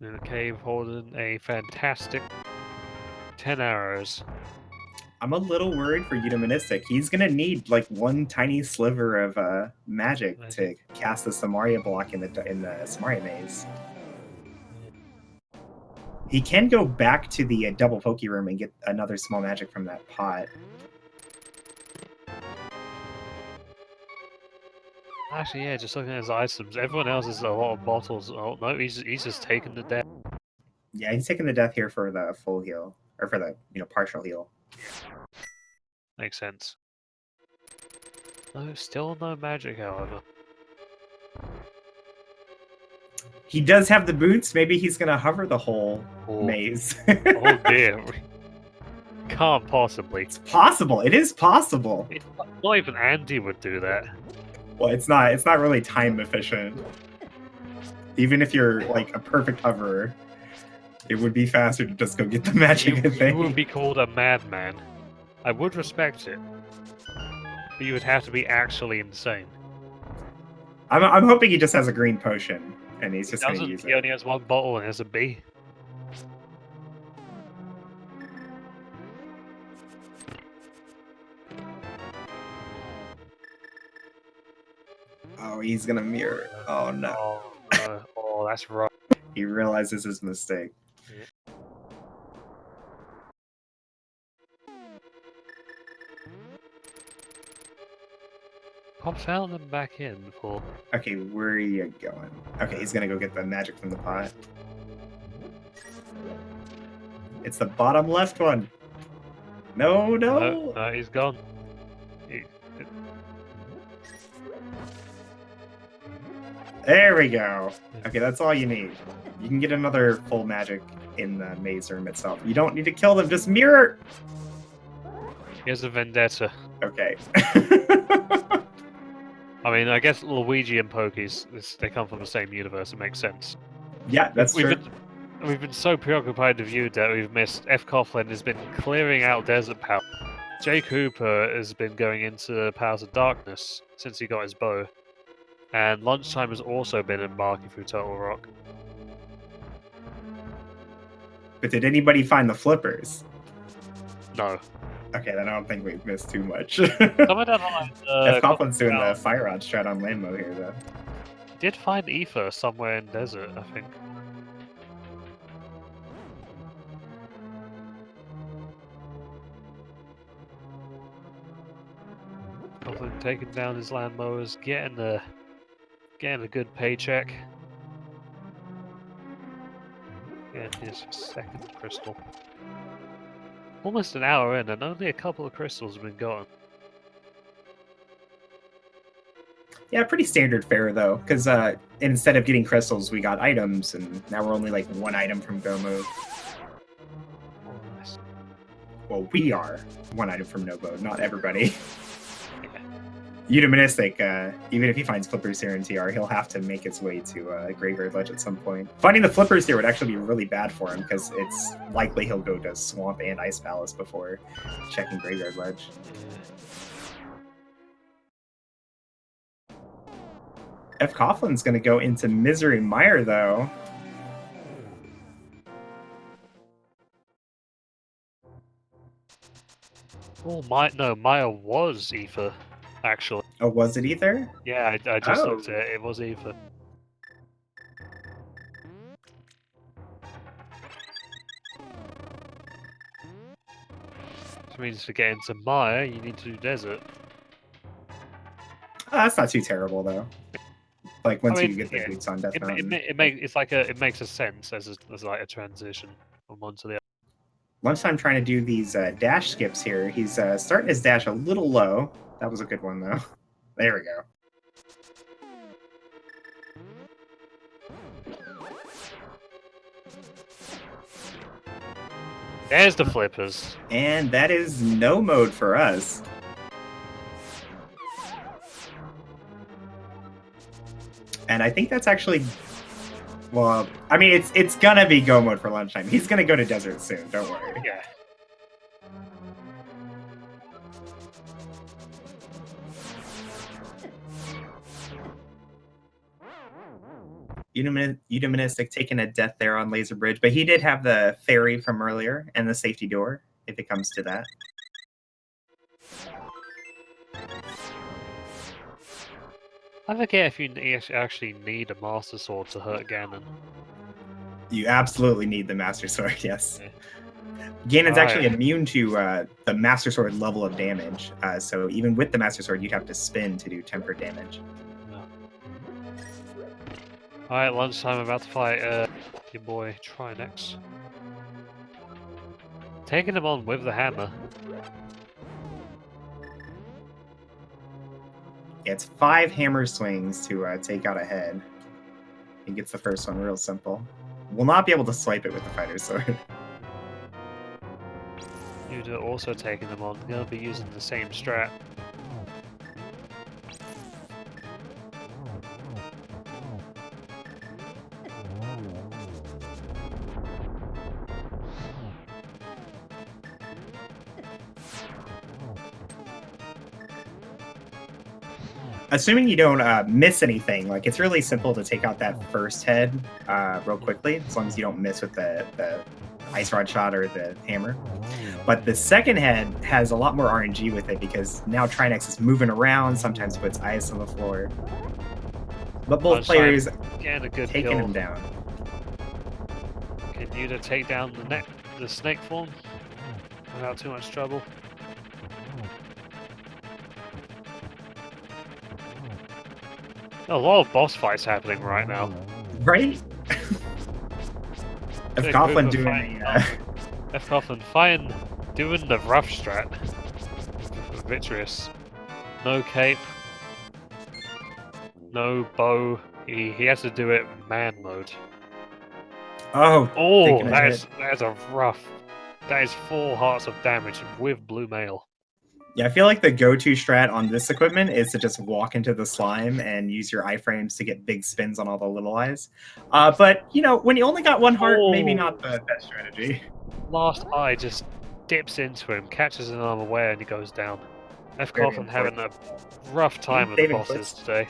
In the cave holding a fantastic 10 arrows. I'm a little worried for Unimonistic. He's gonna need like one tiny sliver of magic to cast the Samaria block in the Samaria maze. He can go back to the double Poke room and get another small magic from that pot. Actually, yeah, just looking at his items, everyone else has a lot of bottles. Oh no, he's just taking the death. Yeah, he's taking the death here for the full heal, or for the partial heal. Makes sense. No, still no magic, however. He does have the boots. Maybe he's gonna hover the whole maze. Oh dear. Can't possibly. It's possible. It is possible. Not even Andy would do that. Well, it's not really time efficient. Even if you're like a perfect hoverer, it would be faster to just go get the magic. You would be called a madman. I would respect it, but you would have to be actually insane. I'm hoping he just has a green potion and he's just going to use it. He only has one bottle and has a B. Oh, he's gonna mirror. Oh no. Oh, no. Oh, that's right. He realizes his mistake. Yeah. Pops out and back in for. Okay, where are you going? Okay, he's gonna go get the magic from the pot. It's the bottom left one. No. No, he's gone. There we go. Okay, that's all you need. You can get another full magic in the maze room itself. You don't need to kill them, just mirror! He has a vendetta. Okay. I mean, I guess Luigi and Pokies, they come from the same universe, it makes sense. Yeah, that's true. We've been so preoccupied with you that we've missed. F. Coughlin has been clearing out desert power. Jake Hooper has been going into Powers of Darkness since he got his bow. And Lunchtime has also been embarking through Turtle Rock. But did anybody find the flippers? No. Okay, then I don't think we've missed too much. Someone down the line, F. Coughlin's doing the Fire Rod strat on Lambo here, though. Did find Ether somewhere in desert, I think. taking down his land mowers, getting a good paycheck. Getting his second crystal. Almost an hour in, and only a couple of crystals have been gotten. Yeah, pretty standard fare though, because instead of getting crystals, we got items, and now we're only like one item from go mode. Oh, nice. Well, we are one item from no mode, not everybody. Eudaimonistic, even if he finds flippers here in TR, he'll have to make his way to Graveyard Ledge at some point. Finding the flippers here would actually be really bad for him, because it's likely he'll go to Swamp and Ice Palace before checking Graveyard Ledge. F. Coughlin's going to go into Misery Mire, though. Oh, Maya was Ether, actually. Oh, was it Ether? Yeah, I just looked at it. It was Ether. Which means to get into Maya, you need to do Desert. That's not too terrible, though. Like once I mean, you get the boots on Death Mountain. It makes a sense as like a transition from one to the other. Lunchtime trying to do these dash skips here. He's starting his dash a little low. That was a good one, though. There we go. There's the flippers. And that is no mode for us. And I think that's actually... Well, I mean, it's gonna be go mode for Lunchtime. He's gonna go to Desert soon, don't worry. Yeah. Eudaimonistic taking a death there on Laser Bridge, but he did have the fairy from earlier and the safety door, if it comes to that. I forget if you actually need a Master Sword to hurt Ganon. You absolutely need the Master Sword, yes. Yeah. Ganon's actually immune to the Master Sword level of damage, so even with the Master Sword, you'd have to spin to do tempered damage. No. Alright, Lunchtime, I'm about to fight your boy Trinex. Taking him on with the hammer. It's 5 hammer swings to take out a head. He gets the first one real simple. Will not be able to swipe it with the Fighter's Sword. Yuda also taking them on. Gonna be using the same strat. Assuming you don't miss anything, like it's really simple to take out that first head real quickly, as long as you don't miss with the Ice Rod shot or the hammer. But the second head has a lot more RNG with it because now Trinex is moving around, sometimes puts ice on the floor. But both players taking him down. Can Yuda take down the snake form without too much trouble? A lot of boss fights happening right now. Right? F. Coughlin doing F. Coughlin fine doing the rough strat. Vitreous. No cape. No bow. He has to do it man mode. Oh, that is a rough. That is 4 hearts of damage with blue mail. Yeah, I feel like the go-to strat on this equipment is to just walk into the slime and use your iframes to get big spins on all the little eyes. But, you know, when you only got 1 heart, maybe not the best strategy. Last eye just dips into him, catches an arm away, and he goes down. F. Coughlin having a rough time with the bosses today.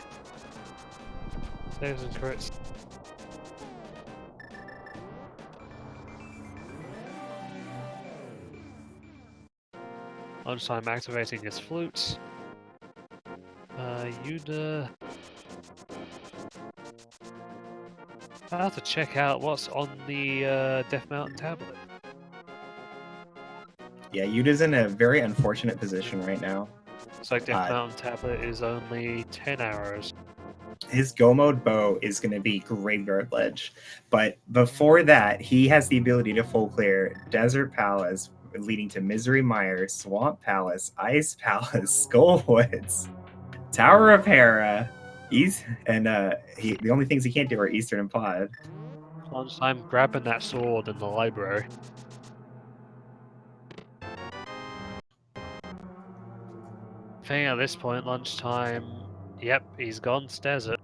Saves and crits. Lunchtime activating his flutes. Yuda. I'll have to check out what's on the Death Mountain tablet. Yeah, Yuda's in a very unfortunate position right now. Looks like Death Mountain Tablet is only 10 arrows. His Go Mode bow is going to be Graveyard Ledge. But before that, he has the ability to full clear Desert Palace, leading to Misery Mire, Swamp Palace, Ice Palace, Skullwoods, Tower of Hera, and the only things he can't do are Eastern and Pod. Lunchtime grabbing that sword in the library. I think at this point, lunchtime, yep, he's gone to desert.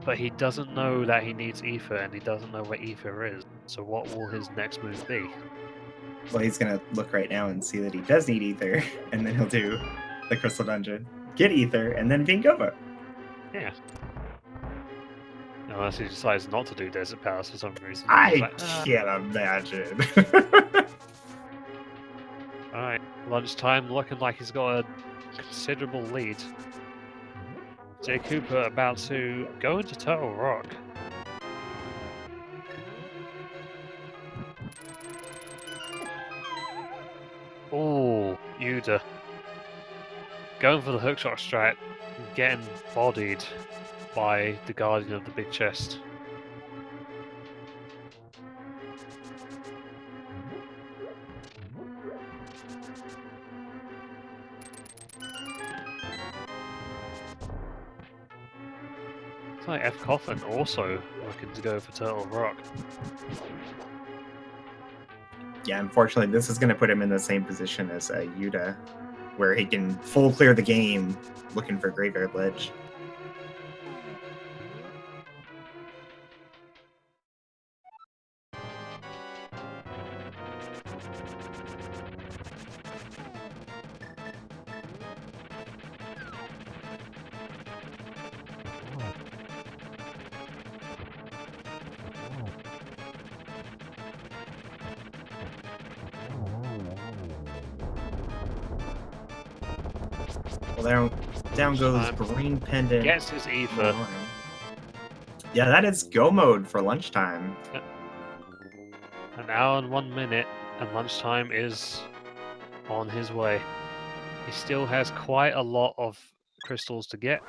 But he doesn't know that he needs ether, and he doesn't know where ether is. So what will his next move be? Well, he's going to look right now and see that he does need ether, and then he'll do the Crystal Dungeon, get ether, and then being Gova. Yeah. Unless he decides not to do Desert Palace for some reason. I can't imagine. Alright, lunchtime looking like he's got a considerable lead. Jay Cooper about to go into Turtle Rock. Oh, Yuda. Going for the hookshot strat, getting bodied by the Guardian of the Big Chest. Looks like F. Coffin also looking to go for Turtle Rock. Yeah, unfortunately, this is going to put him in the same position as Yuda, where he can full clear the game looking for Graveyard Ledge. Well, down goes Green Pendant. Gets his ether. Yeah, that is Go Mode for lunchtime. An hour and 1 minute, and lunchtime is on his way. He still has quite a lot of crystals to get.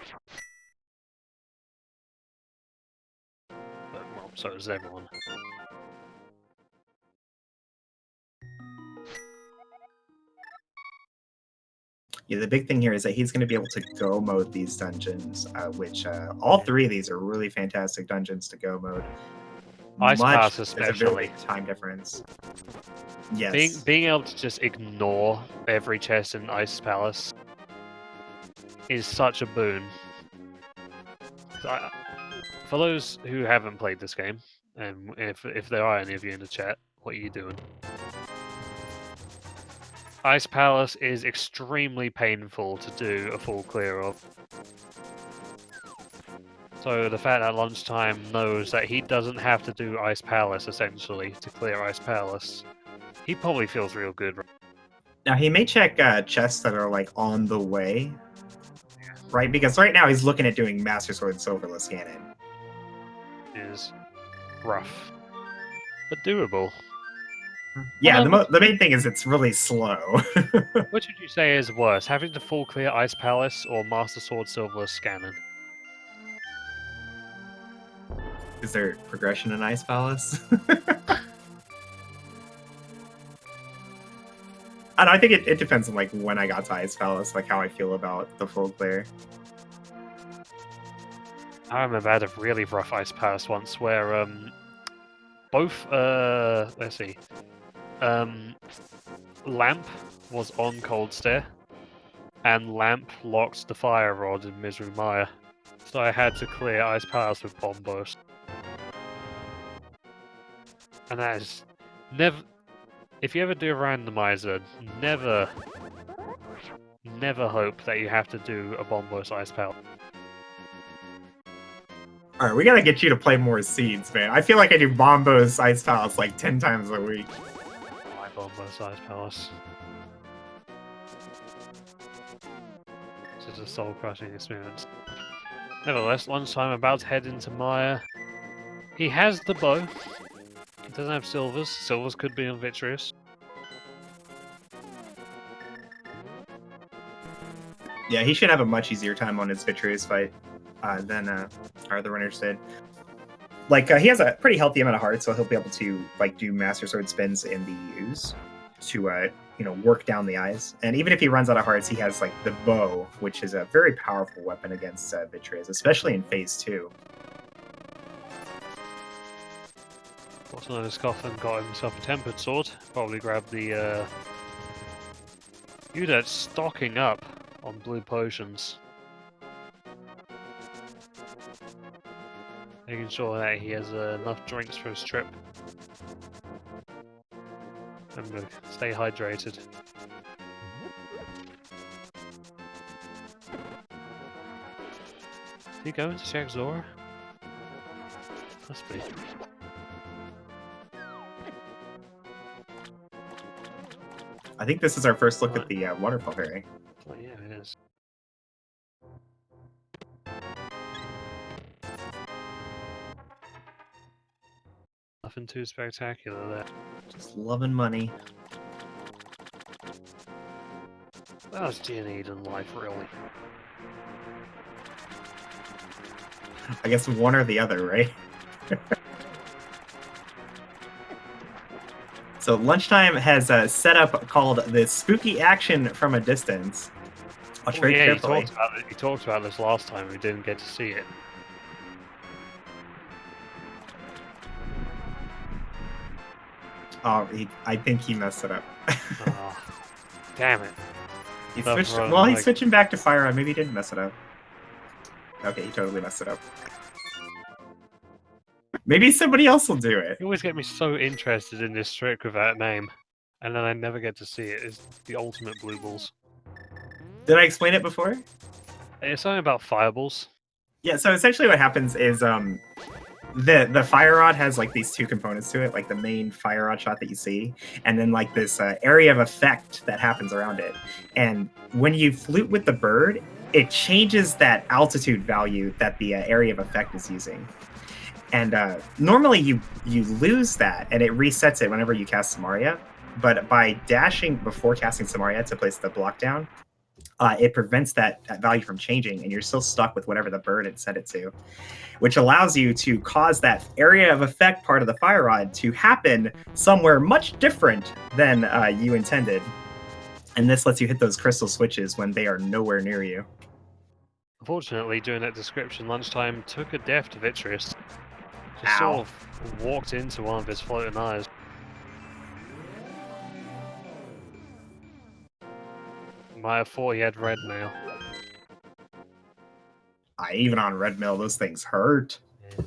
But, well, so does everyone. Yeah, the big thing here is that he's going to be able to Go Mode these dungeons, which all three of these are really fantastic dungeons to Go Mode. Ice Pass especially. There's a very big time difference. Yes. Being able to just ignore every chest in Ice Palace is such a boon. For those who haven't played this game, and if there are any of you in the chat, what are you doing? Ice Palace is extremely painful to do a full clear of. So the fact that lunchtime knows that he doesn't have to do Ice Palace, essentially, to clear Ice Palace, he probably feels real good. Now, he may check chests that are, like, on the way, right? Because right now he's looking at doing Master Sword Silverless Ganon. Is rough, but doable. Yeah, the main thing is it's really slow. Which would you say is worse, having to full clear Ice Palace or Master Sword Silverless Ganon? Is there progression in Ice Palace? I don't know, I think it depends on like when I got to Ice Palace, like how I feel about the full clear. I remember I had a really rough Ice Palace once where both let's see. Lamp was on Cold Stare, and Lamp locked the Fire Rod in Misery Mire. So I had to clear Ice Palace with Bomb Burst. And that is never... If you ever do a randomizer, never hope that you have to do a Bomb Burst Ice Palace. Alright, we gotta get you to play more Seeds, man. I feel like I do Bombo's Ice Palace like 10 times a week. My Bombo's Ice Palace. It's just a soul-crushing experience. Nevertheless, lunchtime about to head into Mire. He has the bow. He doesn't have silvers. Silvers could be on Vitreous. Yeah, he should have a much easier time on his Vitreous fight than our other runners did. Like, he has a pretty healthy amount of hearts, so he'll be able to like do Master Sword spins in the ooze to work down the eyes. And even if he runs out of hearts, he has like the bow, which is a very powerful weapon against Vitreous, especially in phase 2. What's another Scotland got himself a tempered sword. Probably grabbed the Udet's stocking up on blue potions. Making sure that he has enough drinks for his trip. And stay hydrated. Is he going to check Zora? Must be. I think this is our first look at the waterfall fairy. Oh yeah, it is. Nothing too spectacular there. Just loving money. What else do you need in life, really? I guess one or the other, right? So lunchtime has a setup called the spooky action from a distance. Watch very carefully. He talked about this last time. We didn't get to see it. Oh, I think he messed it up. Oh, damn it. He switched. Well, he's switching back to fire on. Maybe he didn't mess it up. Okay, he totally messed it up. Maybe somebody else will do it. You always get me so interested in this trick with that name, and then I never get to see it. It's the ultimate blue balls. Did I explain it before? It's something about fireballs. Yeah, so essentially what happens is the fire rod has like these two components to it, like the main fire rod shot that you see, and then like this area of effect that happens around it. And when you flute with the bird, it changes that altitude value that the area of effect is using. And normally you lose that, and it resets it whenever you cast Samaria. But by dashing before casting Samaria to place the block down, it prevents that value from changing, and you're still stuck with whatever the bird had set it to, which allows you to cause that area of effect part of the fire rod to happen somewhere much different than you intended. And this lets you hit those crystal switches when they are nowhere near you. Unfortunately, during that description, lunchtime took a death to Vitreous. Just Ow. sort of walked into one of his floating eyes. Might have thought he had red mail. Even on red mail, those things hurt. Yeah.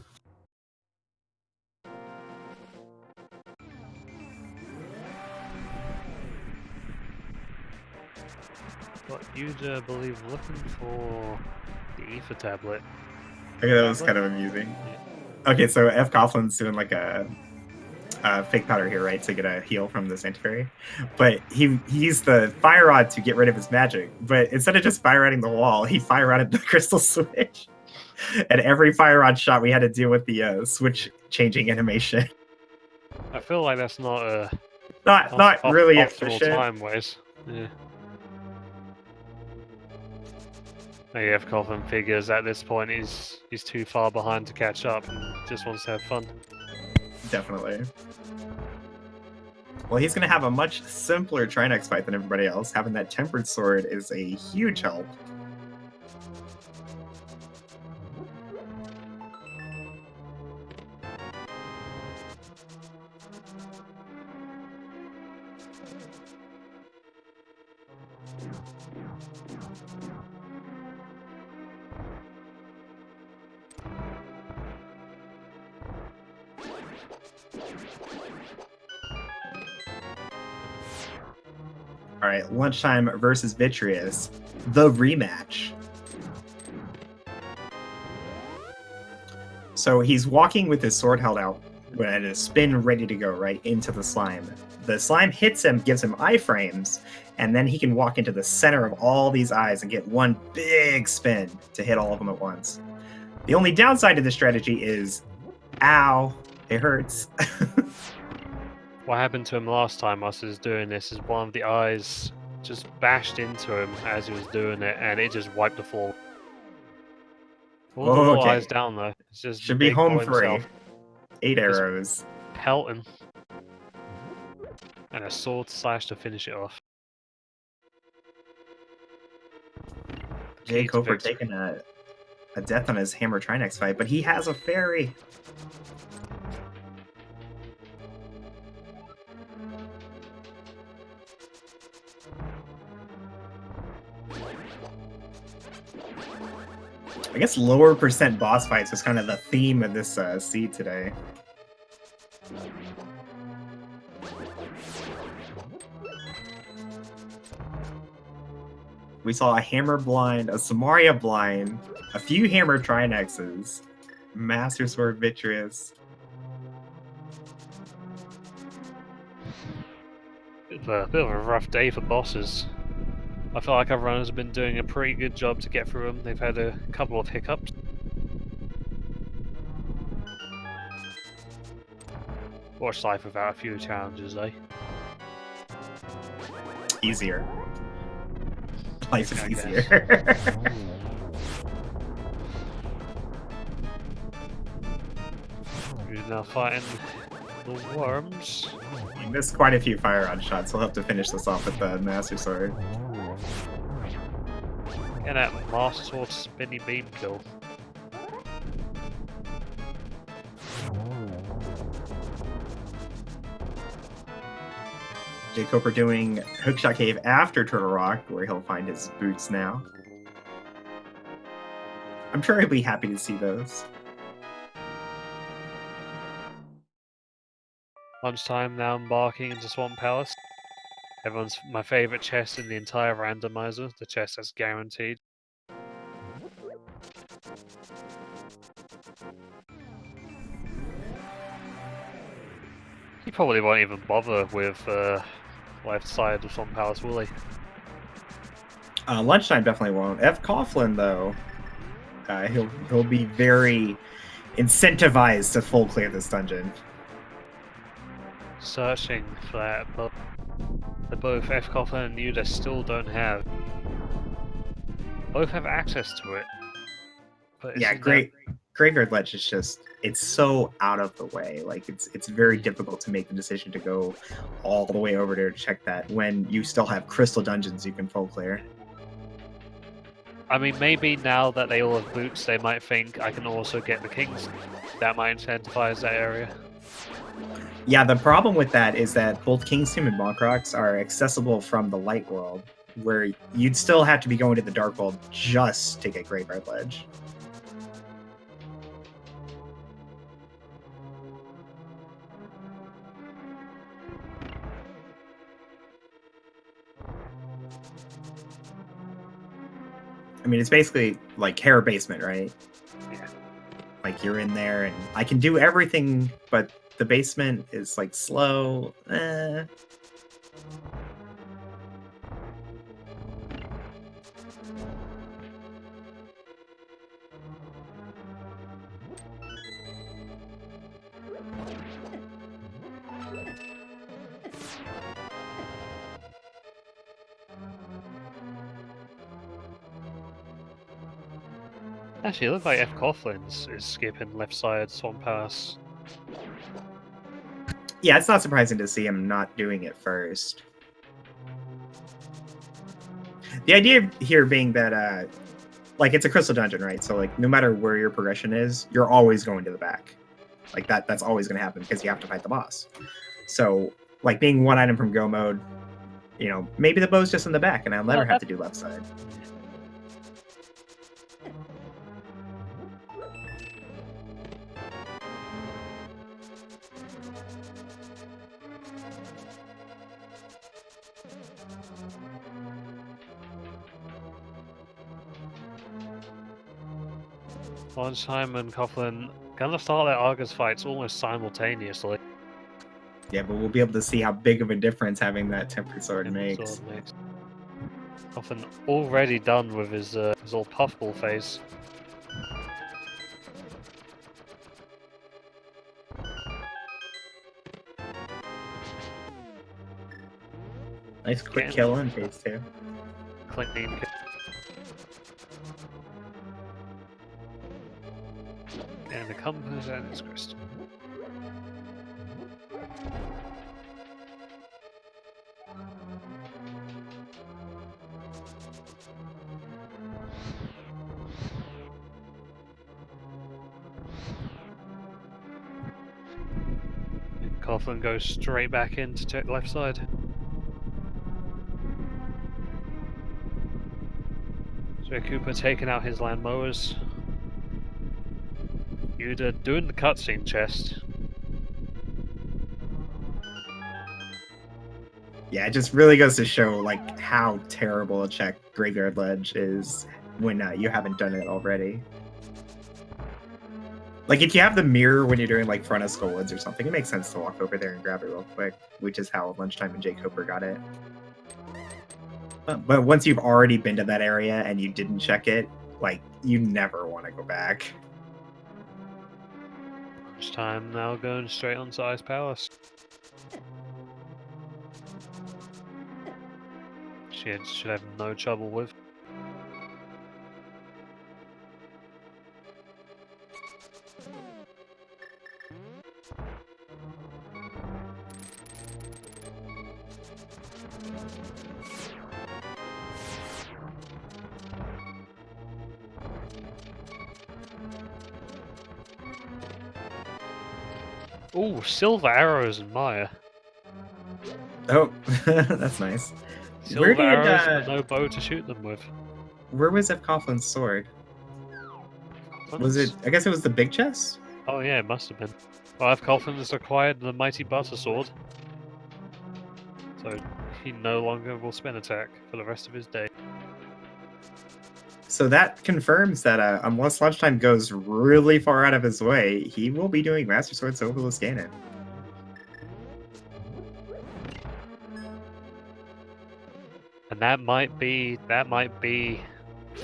But you'd believe looking for the ether tablet. Okay, that was kind of amusing. Yeah. Okay, so F. Coughlin's doing like a fake powder here, right, to get a heal from this anti-fairy. But he used the fire rod to get rid of his magic. But instead of just fire rodding the wall, he fire rodded the crystal switch. And every fire rod shot, we had to deal with the switch changing animation. I feel like that's not not really optimal efficient. time ways. Yeah. Maybe F. Coughlin figures at this point he's too far behind to catch up and just wants to have fun. Definitely. Well, he's going to have a much simpler Trinex fight than everybody else. Having that tempered sword is a huge help. All right, lunchtime versus Vitreous, the rematch. So he's walking with his sword held out and a spin ready to go right into the slime. The slime hits him, gives him iframes, and then he can walk into the center of all these eyes and get one big spin to hit all of them at once. The only downside to this strategy is, ow, it hurts. What happened to him last time us is doing this is one of the eyes just bashed into him as he was doing it, and it just wiped the floor. All the little Okay. eyes down though. It's just Should the be big home boy free. himself. 8 Just arrows. pelting. And a sword slash to finish it off. Jay Cofer taking a death on his Hammer Trinex fight, but he has a fairy. I guess lower percent boss fights was kind of the theme of this seed today. We saw a Hammer Blind, a Samaria Blind, a few Hammer Trinexes, Master Sword Vitreous. Bit of a rough day for bosses. I feel like our runners have been doing a pretty good job to get through them. They've had a couple of hiccups. Watch life without a few challenges, eh? Easier. Life is easier. We're now fighting the worms. He missed quite a few fire rod shots. We'll have to finish this off with the Master Sword. And that Master Sword spinny beam kill. Jay Coper doing Hookshot Cave after Turtle Rock, where he'll find his boots now. I'm sure he'll be happy to see those. Lunchtime, now embarking into Swamp Palace. Everyone's my favourite chest in the entire randomizer, the chest that's guaranteed. He probably won't even bother with left side of Swamp Palace, will he? Lunchtime definitely won't. F. Coughlin, though, he'll be very incentivized to full clear this dungeon. Searching for that, but both F. Coughlin and Nuda still don't have. Both have access to it. But Yeah, Graveyard Ledge is just, it's so out of the way. Like, it's very difficult to make the decision to go all the way over there to check that when you still have crystal dungeons you can full clear. I mean, maybe now that they all have boots, they might think I can also get the kings. That might incentivize that area. Yeah, the problem with that is that both King's Tomb and Monk Rocks are accessible from the Light World, where you'd still have to be going to the Dark World just to get Graveyard Ledge. I mean, it's basically like Hair Basement, right? Yeah. Like, you're in there, and I can do everything, but the basement is, like, slow. Actually, it looks like F. Coughlin's is skipping left side Swamp Pass. Yeah, it's not surprising to see him not doing it first. The idea here being that, like, it's a crystal dungeon, right? So, like, no matter where your progression is, you're always going to the back. Like, that's always going to happen because you have to fight the boss. So, like, being one item from go mode, you know, maybe the bow's just in the back and I'll never have to do left side. Lunchtime and Coughlin gonna start their Argus fights almost simultaneously. Yeah, but we'll be able to see how big of a difference having that Tempered Sword makes. Coughlin already done with his old puffball phase. Nice quick Getting kill in phase 2. clean kill. And the compass and its crystal. Coughlin goes straight back in to check the left side. So Cooper taking out his land mowers. Yuda doing the cutscene chest. Yeah, it just really goes to show like how terrible a check Graveyard Ledge is when you haven't done it already. Like if you have the mirror when you're doing like front of Skullwoods or something, it makes sense to walk over there and grab it real quick, which is how Lunchtime and Jake Cooper got it. But once you've already been to that area and you didn't check it, like you never want to go back. Lunchtime now going straight on to Ice Palace. She should have no trouble with. Ooh, silver arrows and Maya. Oh, that's nice. Silver arrows, but no bow to shoot them with. Where was Coughlин's sword? Was it? I guess it was the big chest. Oh yeah, it must have been. Well, Coughlin has acquired the mighty butter sword, so he no longer will spin attack for the rest of his day. So that confirms that unless Lunchtime goes really far out of his way, he will be doing Master Sword Soloist Ganon. And that might be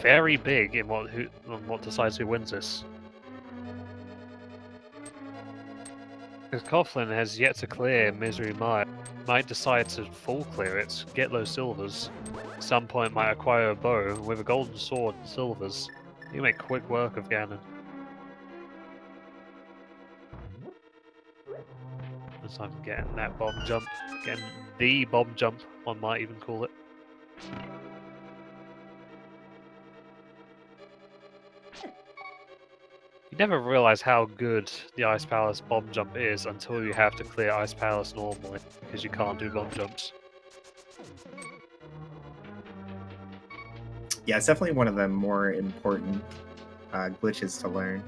very big in what decides who wins this. Because Coughlin has yet to clear Misery Mire. Might decide to full clear it, get those silvers. At some point might acquire a bow with a golden sword and silvers. You make quick work of Ganon. As I'm getting that bomb jump. Getting the bomb jump, one might even call it. You never realize how good the Ice Palace bomb jump is until you have to clear Ice Palace normally, because you can't do bomb jumps. Yeah, it's definitely one of the more important glitches to learn.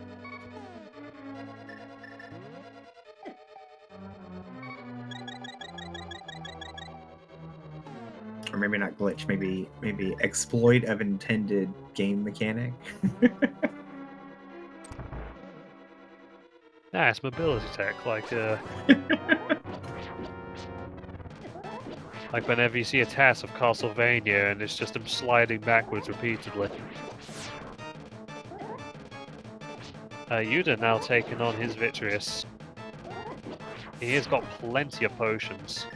Or maybe not glitch, maybe exploit of intended game mechanic. Nah, it's mobility tech, like like whenever you see a task of Castlevania and it's just him sliding backwards repeatedly. Yuda now taking on his Vitreous. He has got plenty of potions.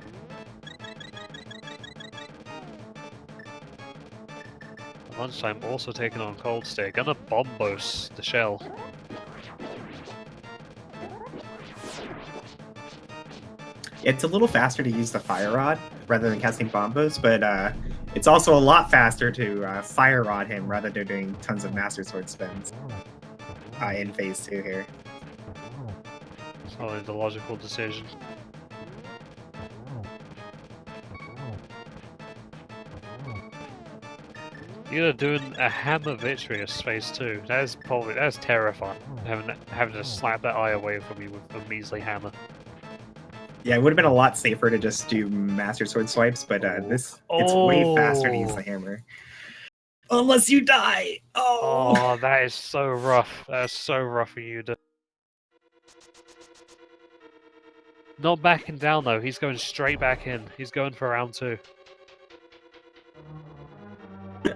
Lunchtime also taking on Cold Stay. Gonna bombos the shell. It's a little faster to use the Fire Rod rather than casting bombos, but it's also a lot faster to Fire Rod him rather than doing tons of Master Sword spins in phase 2 here. It's not the logical decision. You're doing a hammer Vitreous phase 2. That's terrifying. Having to slap that eye away from you with a measly hammer. Yeah, it would have been a lot safer to just do Master Sword swipes, but it's way faster to use the hammer. Unless you die! Oh, that is so rough. That is so rough for you to... Not backing down though, he's going straight back in. He's going for round 2.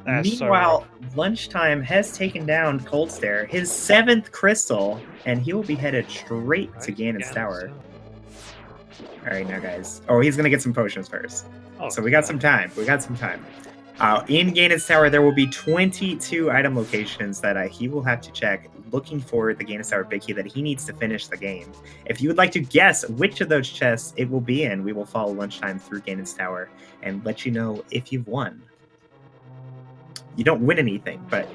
Meanwhile, Lunchtime has taken down Cold Stare, his 7th crystal, and he will be headed straight to Ganon's Tower. All right, now guys. Oh, he's gonna get some potions first. Oh, So we got some time. We got some time. In Ganon's Tower, there will be 22 item locations that he will have to check, looking for the Ganon's Tower big key that he needs to finish the game. If you would like to guess which of those chests it will be in, we will follow lunchtime through Ganon's Tower and let you know if you've won. You don't win anything, but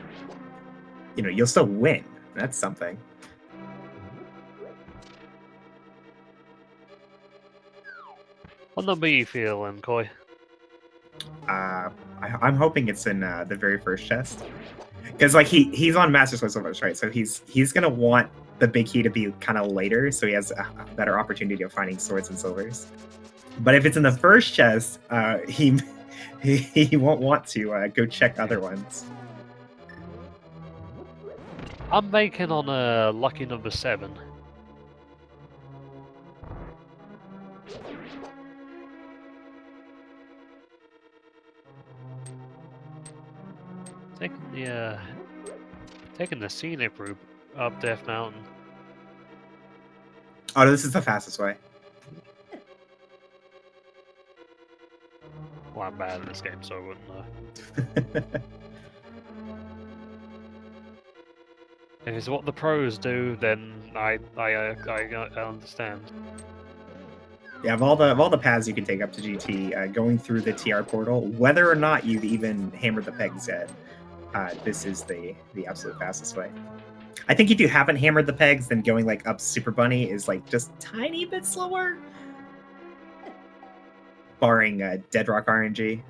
you'll still win. That's something. What number are you feeling, Koi? I'm hoping it's in the very first chest, because like he's on Master Sword Silvers, right? So he's gonna want the big key to be kind of later, so he has a better opportunity of finding swords and silvers. But if it's in the first chest, he won't want to go check other ones. I'm banking on a lucky number 7. Taking the scenic route up Death Mountain. Oh, this is the fastest way. Well, I'm bad at this game, so I wouldn't know. If it's what the pros do, then I understand. Yeah, of all the paths you can take up to GT, going through the TR portal, whether or not you've even hammered the pegs yet, this is the absolute fastest way. I think if you haven't hammered the pegs, then going like up Super Bunny is like just a tiny bit slower, barring Dead Rock RNG.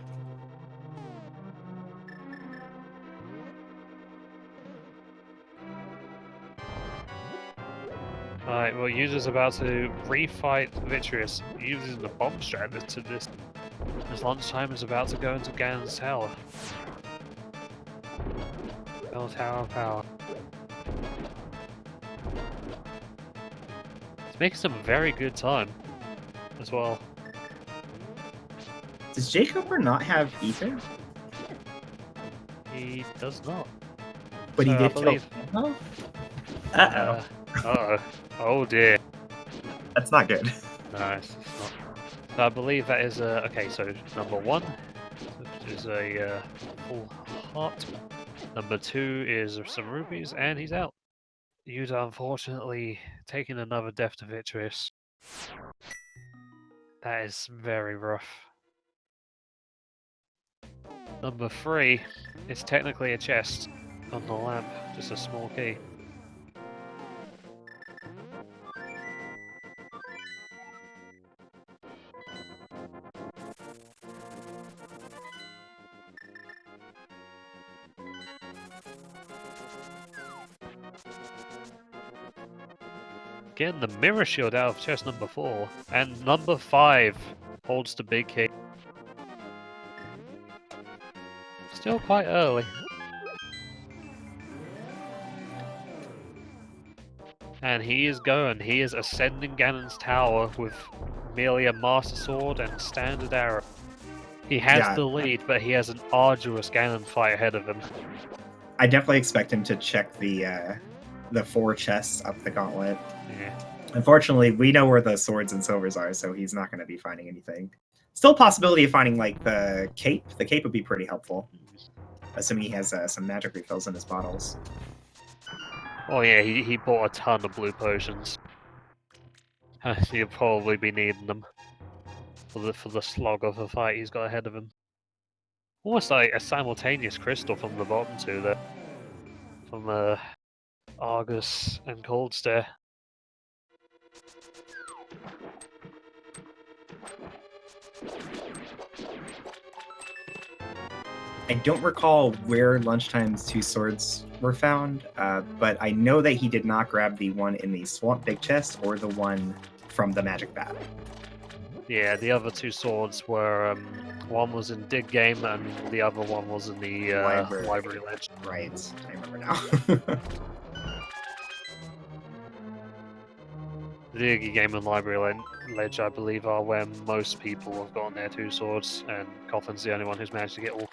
Alright, well, user's about to refight Vitreous using the bomb strat to this. As lunchtime is about to go into Ganon's Tower. Bell Tower of Power. It's making some very good time as well. Does Jacob not have Ether? He does not. But So he did kill. Uh-oh. Oh dear. That's not good. Nice. Not. So I believe that is okay, so number 1 is a full heart. Number 2 is some rupees, and he's out. Yuda unfortunately taking another death to Vitreous. That is very rough. Number 3 is technically a chest on the lamp, just a small key. Getting the mirror shield out of chest number 4, and number 5 holds the big key. Still quite early. And he is going. He is ascending Ganon's tower with merely a Master Sword and standard arrow. He has the lead, but he has an arduous Ganon fight ahead of him. I definitely expect him to check the 4 chests up the gauntlet. Yeah. Unfortunately, we know where the swords and silvers are, so he's not going to be finding anything. Still a possibility of finding like the cape. The cape would be pretty helpful, assuming he has some magic refills in his bottles. Oh yeah, he bought a ton of blue potions. He'll probably be needing them for the slog of a fight he's got ahead of him. Almost like a simultaneous crystal from the bottom two there, from Argus and Cold Stare. I don't recall where Lunchtime's 2 swords were found, but I know that he did not grab the one in the Swamp Big Chest or the one from the Magic Bat. Yeah, the other 2 swords were, one was in Dig Game and the other one was in the Library Ledge. Right, I remember now. The Dig Game and Library Ledge, I believe, are where most people have gotten their 2 swords, and Coffin's the only one who's managed to get all.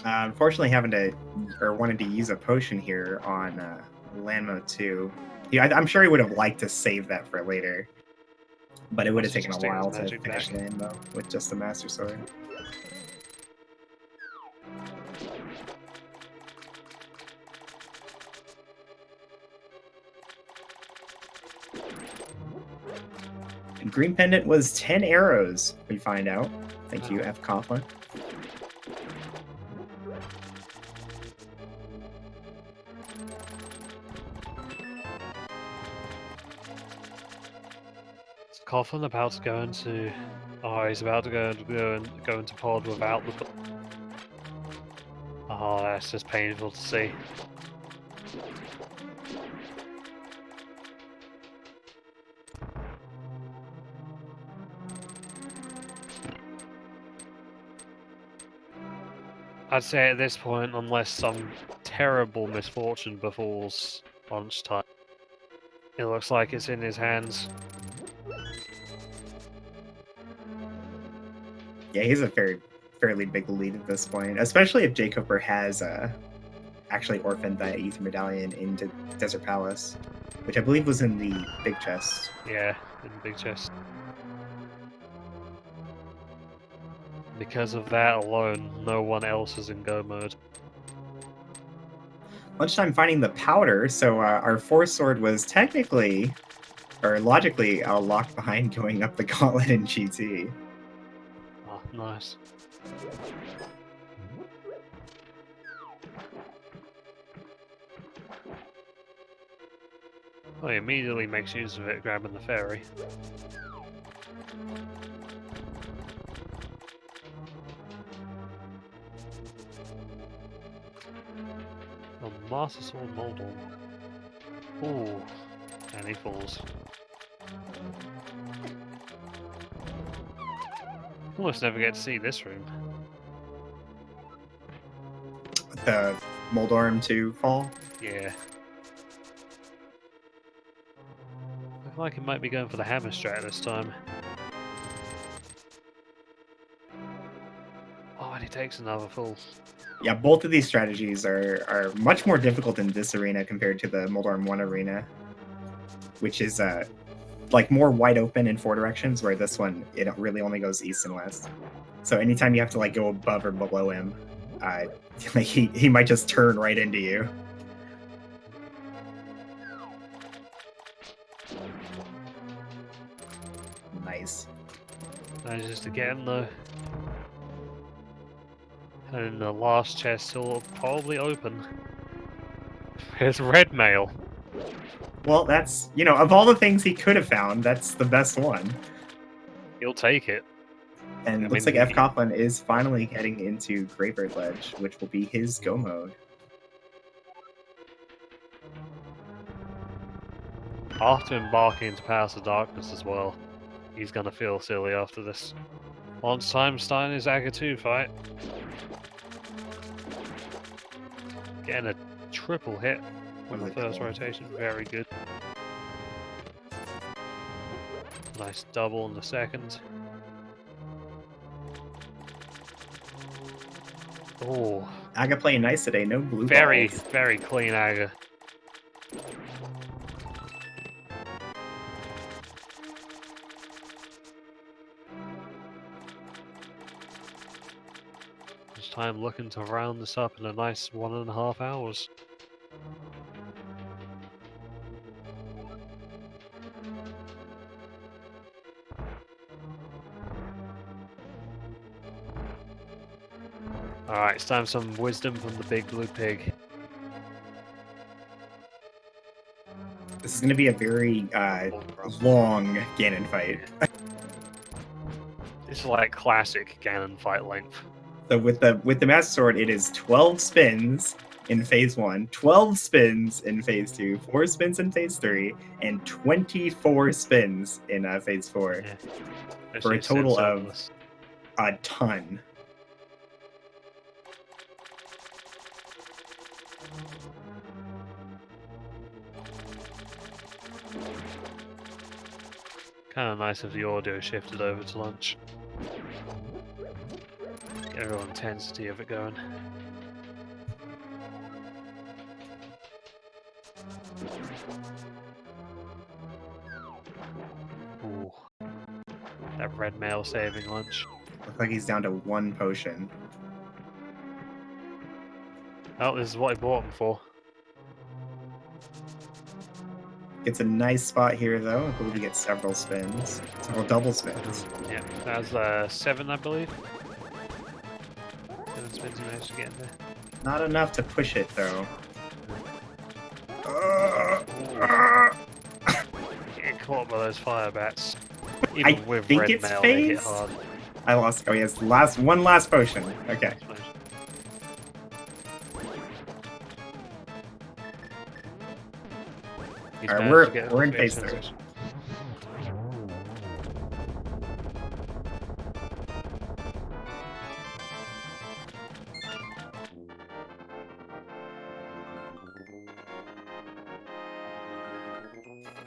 Unfortunately, wanted to use a potion here on land mode 2. Yeah, I'm sure he would have liked to save that for later, but it would have taken a while to finish land mode with just the Master Sword. And Green Pendant was 10 arrows, we find out. Thank you, F. Coughlin. Coughlin about to go into... Oh, he's about to go into pod without the... Oh, that's just painful to see. I'd say at this point, unless some terrible misfortune befalls lunchtime, it looks like it's in his hands. Yeah, he's a fairly big lead at this point, especially if J. Cooper has actually orphaned that Ether Medallion into Desert Palace, which I believe was in the big chest. Yeah, in the big chest. Because of that alone, no one else is in go mode. Lunchtime finding the powder, so our Force Sword was technically, or logically, locked behind going up the gauntlet in GT. Oh, nice. Oh, he immediately makes use of it, grabbing the ferry. A Master Sword Moldorm. Ooh, and he falls. Almost never get to see this room. The Moldorm to fall? Yeah. Looks like he might be going for the hammer strat this time. Oh, and he takes another fall. Yeah, both of these strategies are much more difficult in this arena compared to the Moldorm 1 arena, which is like more wide open in 4 directions, where this one, it really only goes east and west. So anytime you have to like go above or below him, like he might just turn right into you. Nice. Manages to get him though. And the last chest will probably open. It's red mail. Well, that's, you know, of all the things he could have found, that's the best one. He'll take it. And it looks like F. Coughlin is finally heading into Graveyard Ledge, which will be his go mode. After embarking into Palace of Darkness as well, he's gonna feel silly after this. Lunchtime starting his Aga 2 fight. Getting a triple hit with the first rotation, very good. Nice double in the second. Oh, Aga playing nice today, no blue very, balls. very clean Aga. This time looking to round this up in a nice 1.5 hours. Alright, it's time for some wisdom from the big blue pig. This is going to be a very long Ganon fight. It's like classic Ganon fight length. So with the Master Sword, it is 12 spins in Phase 1, 12 spins in Phase 2, 4 spins in Phase 3, and 24 spins in Phase 4. Yeah. For a total of a ton. Kind of nice if the audio shifted over to lunch. Get a real intensity of it going. Ooh. That red male saving lunch. Looks like he's down to 1 potion. Oh, this is what I bought him for. Gets a nice spot here, though. I believe he gets several spins. Several double spins. Yeah, that's 7, I believe. 7 spins he managed to get in there. Not enough to push it, though. Get caught by those fire bats. I Even with think red it's mail, they hit phased. hard. I lost. Oh, he has one last potion. Okay. He's Alright, managed to get we're in a phase fix. 3.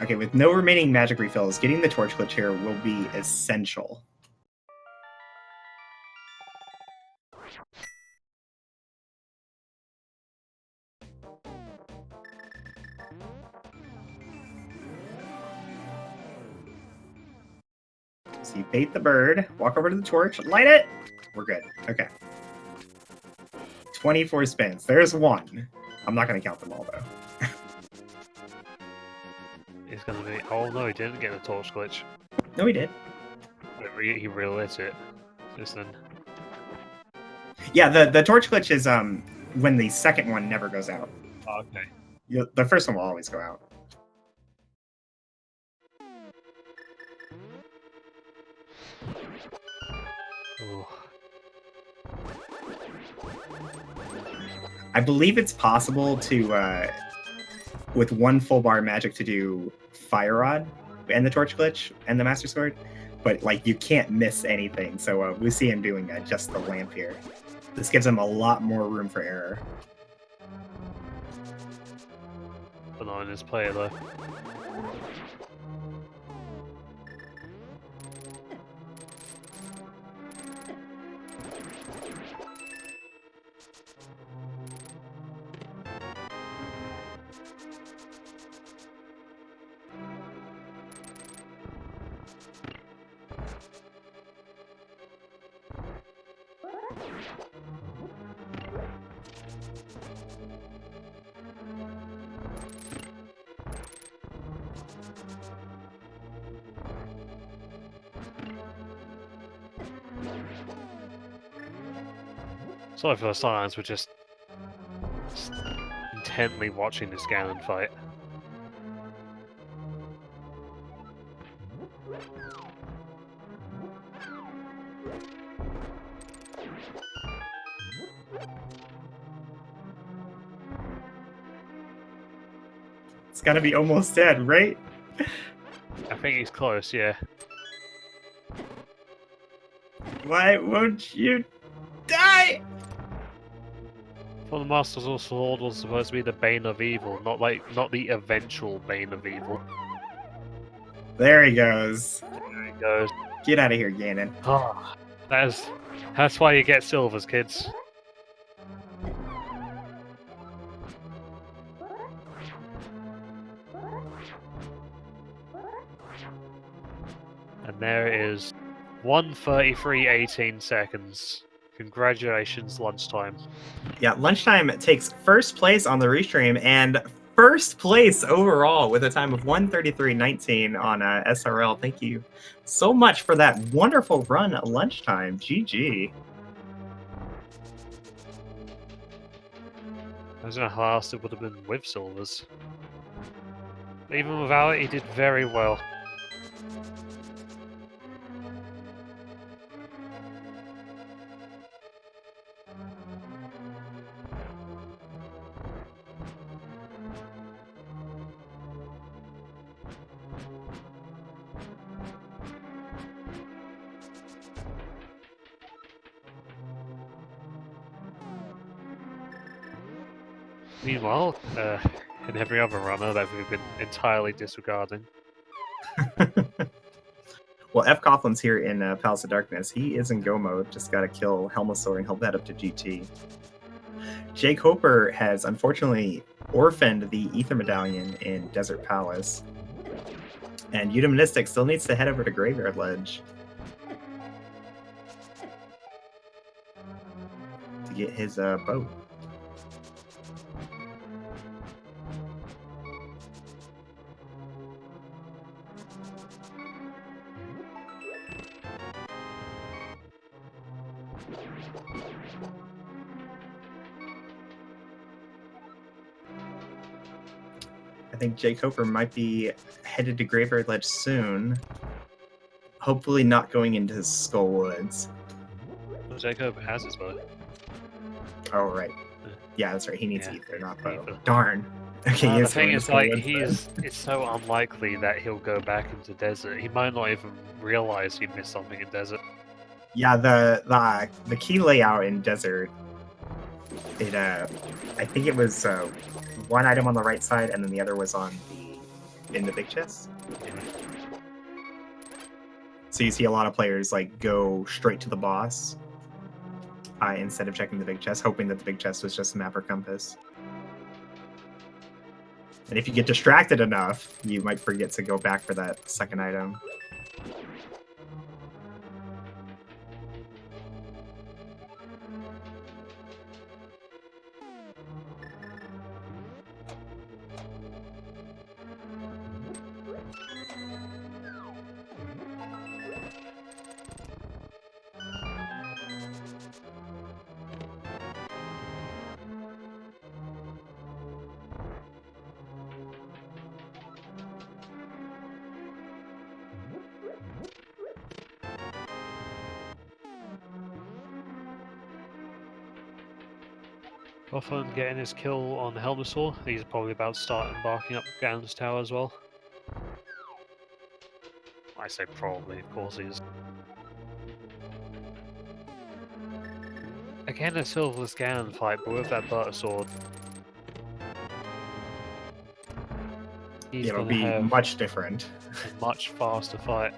Okay, with no remaining magic refills, getting the torch glitch here will be essential. So you bait the bird, walk over to the torch, light it. We're good. Okay. 24 spins. There's 1. I'm not going to count them all, though. It's gonna be. Oh no, he didn't get the torch glitch. No, he did. He relit it. Listen. Yeah, the torch glitch is when the second one never goes out. Oh, okay. The first one will always go out. Ooh. I believe it's possible to, with 1 full bar magic, to do Fire Rod and the Torch Glitch and the Master Sword, but like you can't miss anything. So we see him doing just the lamp here. This gives him a lot more room for error. But not in his play though. Sorry for the silence, we're just intently watching this Ganon fight. It's got to be almost dead, right? I think he's close, yeah. Why won't you die? For the Master's Sword was supposed to be the Bane of Evil, not the eventual Bane of Evil. There he goes. There he goes. Get out of here, Ganon. Oh, that's why you get silvers, kids. And there it is. 1:33:18 seconds. Congratulations, lunchtime. Yeah, lunchtime takes first place on the restream and first place overall with a time of 1:33:19 on SRL. Thank you so much for that wonderful run at lunchtime. GG. I don't know how else it would have been with silvers. Even without it, he did very well. Meanwhile, in every other runner that we've been entirely disregarding. Well, F. Coughlin's here in Palace of Darkness. He is in go mode. Just got to kill Helmasaur and he'll head up to GT. Jake Hoper has unfortunately orphaned the Ether Medallion in Desert Palace. And Eudemonistic still needs to head over to Graveyard Ledge to get his boat. I think Jake Hoper might be headed to Graveyard Ledge soon. Hopefully not going into Skull Woods. Well, Jacob has his bow. Oh, right. Yeah, that's right. He needs Yeah, Ether, not bow. Ether. Darn. Okay, The thing is, like, it's so unlikely that he'll go back into desert. He might not even realize he missed something in desert. Yeah, the key layout in desert. It I think it was one item on the right side, and then the other was in the big chest. So you see a lot of players like go straight to the boss instead of checking the big chest, hoping that the big chest was just map or compass. And if you get distracted enough, you might forget to go back for that second item. Gotham getting his kill on Helmasaur. He's probably about to start embarking up Ganon's tower as well. I say probably, of course he is. Again, a Silverless Ganon fight, but with that Butter Sword. He's It'll going be to have much different. a much faster fight.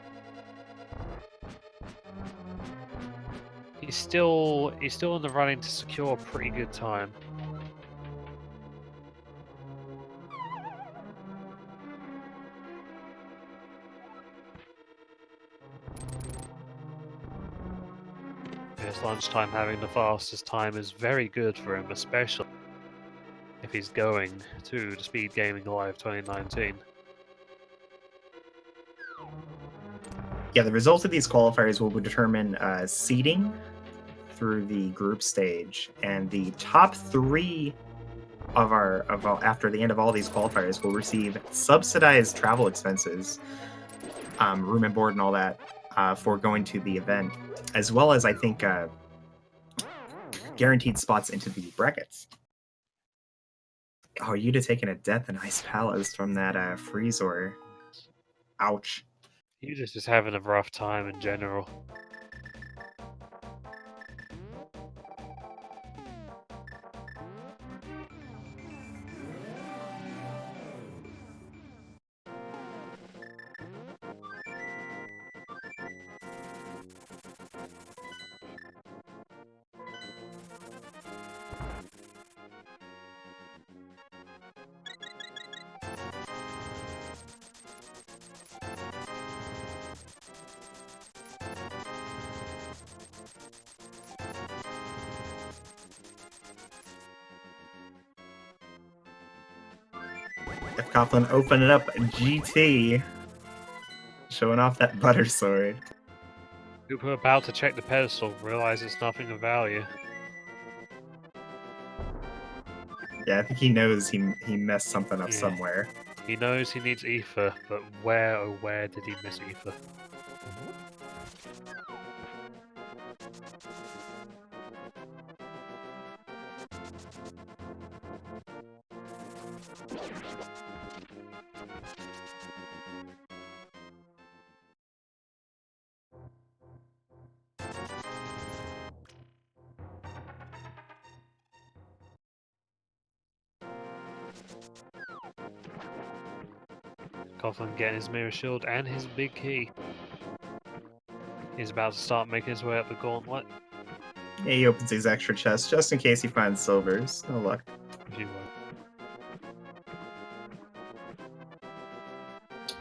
He's still in the running to secure a pretty good time. This lunchtime having the fastest time is very good for him, especially if he's going to the Speed Gaming Live 2019. Yeah, the results of these qualifiers will determine seeding through the group stage, and the top 3 after the end of all these qualifiers will receive subsidized travel expenses, room and board and all that, for going to the event, as well as I think guaranteed spots into the brackets. Oh, you'd have taken a death in Ice Palace from that Freezor. Ouch. He's just having a rough time in general. F. Coughlin opening up GT, showing off that butter sword. Cooper about to check the pedestal, realizes nothing of value. Yeah, I think he knows he messed something up somewhere. He knows he needs Ether, but where, oh where did he miss Ether? Coughlin getting his mirror shield and his big key. He's about to start making his way up the gauntlet. Yeah, he opens his extra chest just in case he finds silvers. No luck. If you will.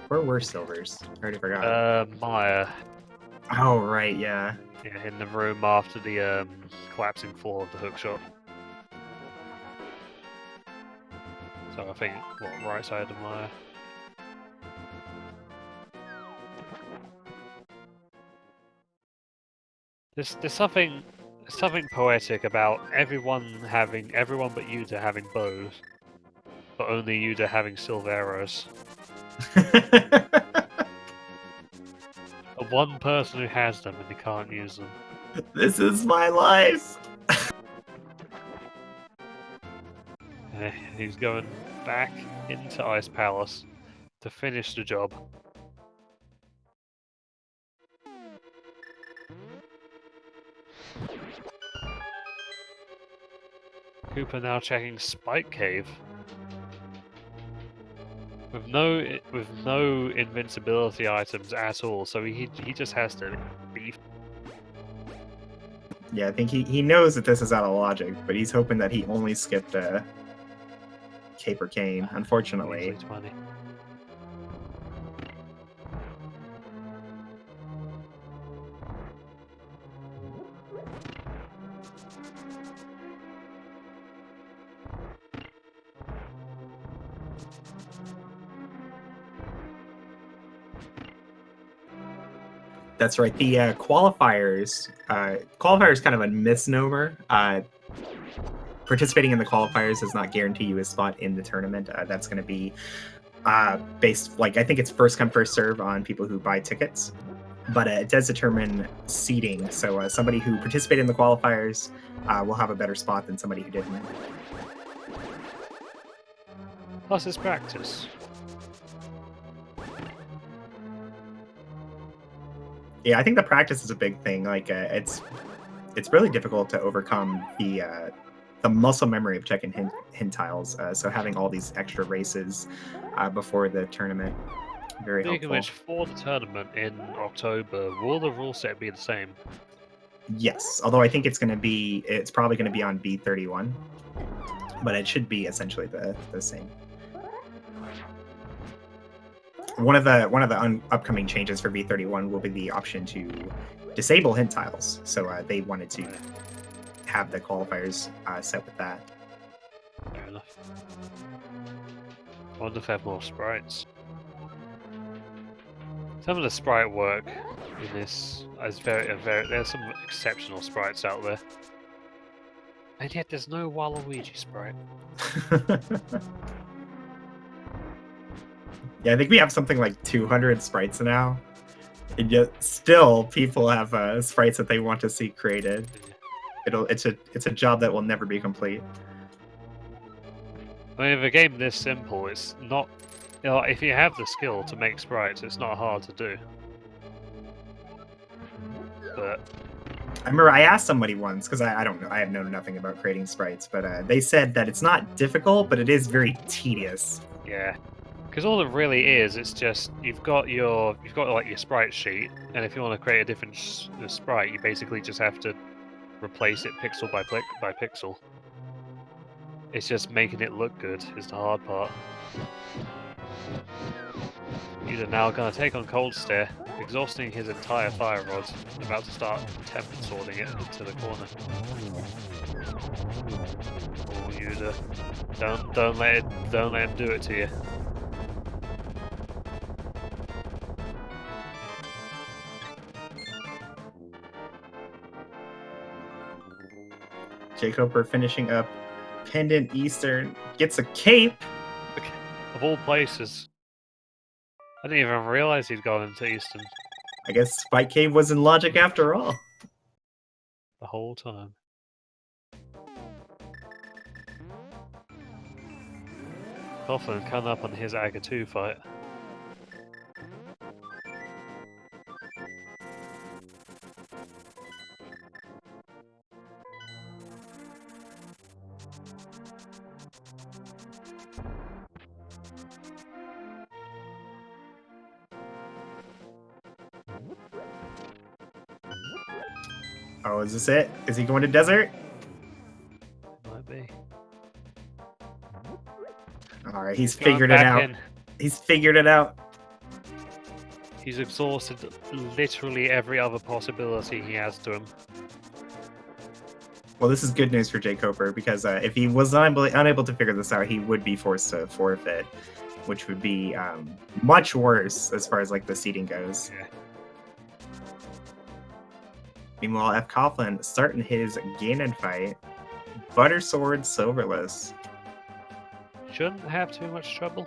Where were silvers? I already forgot. Maya. Oh, right, yeah. Yeah, in the room after the collapsing floor of the hook shop. So I think, what, right side of Maya? There's something poetic about everyone but Yuta having bows, but only Yuta having silver arrows. One person who has them and he can't use them. This is my life! He's going back into Ice Palace to finish the job. Cooper now checking Spike Cave. With no invincibility items at all, so he just has to beef. Yeah, I think he knows that this is out of logic, but he's hoping that he only skipped Caper Cane, unfortunately. Easily 20. That's right. The qualifiers. Qualifier is kind of a misnomer. Participating in the qualifiers does not guarantee you a spot in the tournament. That's going to be based, like, I think it's first come first serve on people who buy tickets, but it does determine seeding. So somebody who participated in the qualifiers will have a better spot than somebody who didn't. Plus it's practice. Yeah, I think the practice is a big thing. Like, it's really difficult to overcome the muscle memory of checking hint tiles. So having all these extra races before the tournament, very Speaking of helpful. which, for the tournament in October, will the rule set be the same? Yes, although I think it's probably going to be on B31, but it should be essentially the same. One of the upcoming changes for B31 will be the option to disable hint tiles. So they wanted to have the qualifiers set with that. Fair enough. I wonder if they have more sprites. Some of the sprite work in this is there's some exceptional sprites out there. And yet there's no Waluigi sprite. Yeah, I think we have something like 200 sprites now. And yet still people have sprites that they want to see created. It's a job that will never be complete. I mean, if a game this simple, it's not. You know, if you have the skill to make sprites, it's not hard to do. But I remember I asked somebody once, because I don't know, I have known nothing about creating sprites, but they said that it's not difficult, but it is very tedious. yeah, because all it really is, it's just you've got like your sprite sheet, and if you want to create a different sprite, you basically just have to replace it pixel by pixel. It's just making it look good is the hard part. You're now going to take on Cold Stare, exhausting his entire fire rod, and about to start temper sorting it into the corner. Oh, Yuda, don't let him do it to you. Jacob are finishing up Pendant Eastern, gets a cape. Of all places. I didn't even realize he'd gone into Eastern. I guess Spike Cave was in logic after all. The whole time. Coughlin coming up on his Aga 2 fight. Oh, is this it? Is he going to desert? Might be. All right, he's Going figured it back out. in. He's figured it out. He's exhausted literally every other possibility he has to him. Well, this is good news for Jay Coper because if he was unable to figure this out, he would be forced to forfeit, which would be much worse as far as like the seating goes. Yeah. Meanwhile, F. Coughlin starting his Ganon fight. Butter Sword Silverless. Shouldn't have too much trouble.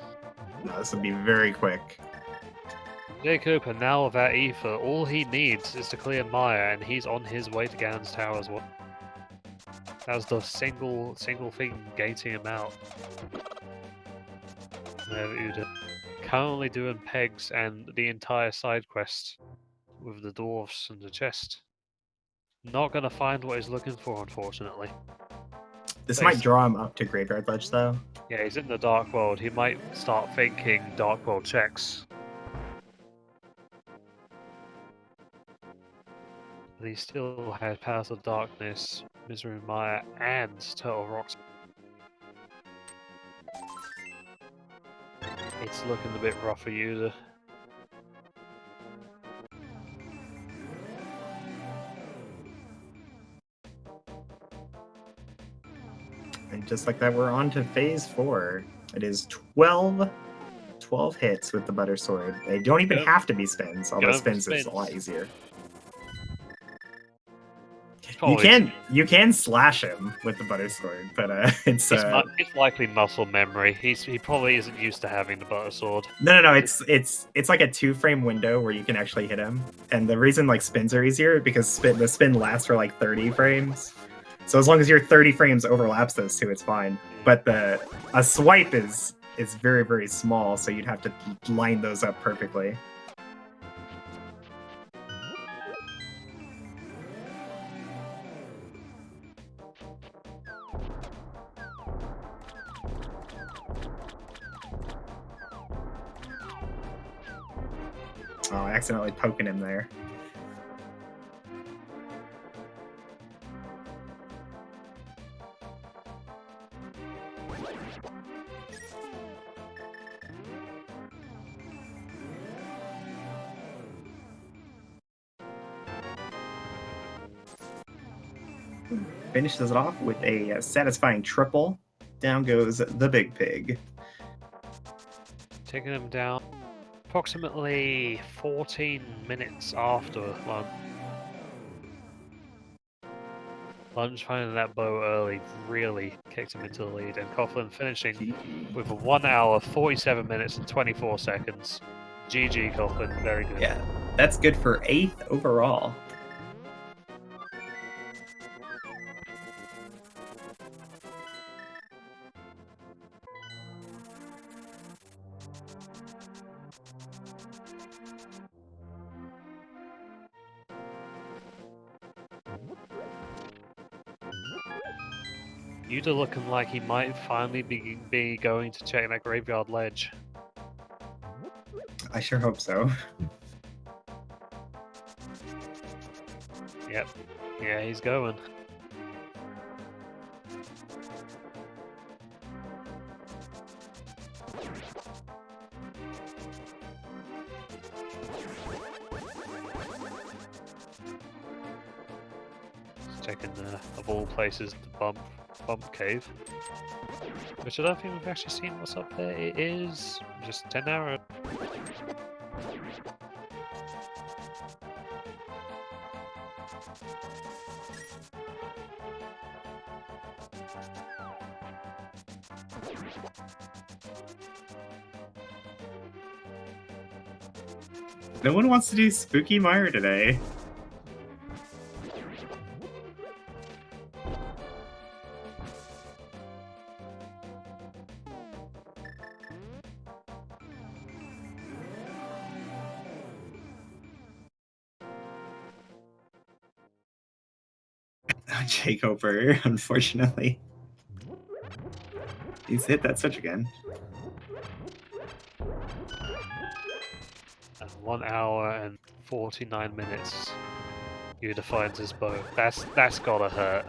No, this would be very quick. Jacob, and now without Ether, all he needs is to clear Maya, and he's on his way to Ganon's tower as well. That's the single thing gating him out. Uda currently doing pegs and the entire side quest with the dwarves and the chest. Not gonna find what he's looking for, unfortunately. This might draw him up to Graveyard Ledge, though. Yeah, he's in the Dark World. He might start thinking Dark World checks. But he still has Powers of Darkness, Misery Maya, and Turtle Rocks. It's looking a bit rough for User. And just like that, we're on to phase 4. It is 12 hits with the Butter Sword. They don't even have to be spins, although spins is a lot easier. You can slash him with the Butter Sword, but it's likely muscle memory. He probably isn't used to having the Butter Sword. No. It's like a 2-frame window where you can actually hit him, and the reason like spins are easier because the spin lasts for like 30 frames. So as long as your 30 frames overlaps those two, it's fine. But a swipe is very, very small, so you'd have to line those up perfectly. Oh, accidentally poking him there. Finishes it off with a satisfying triple. Down goes the Big Pig. Taking him down approximately 14 minutes after lunch. Lunch finding that bow early really kicked him into the lead, and Coughlin finishing with 1 hour, 47 minutes and 24 seconds. GG, Coughlin, very good. Yeah, that's good for 8th overall. Yuta looking like he might finally be going to check that Graveyard Ledge. I sure hope so. Yep. Yeah, he's going. Checking of all places the bump cave, which I don't think we've actually seen what's up there. It is just 10 arrows. No one wants to do Spooky Mire today. Jake Hopper, unfortunately. He's hit that switch again. 1 hour and 49 minutes. Yuta finds his bow. That's gotta hurt.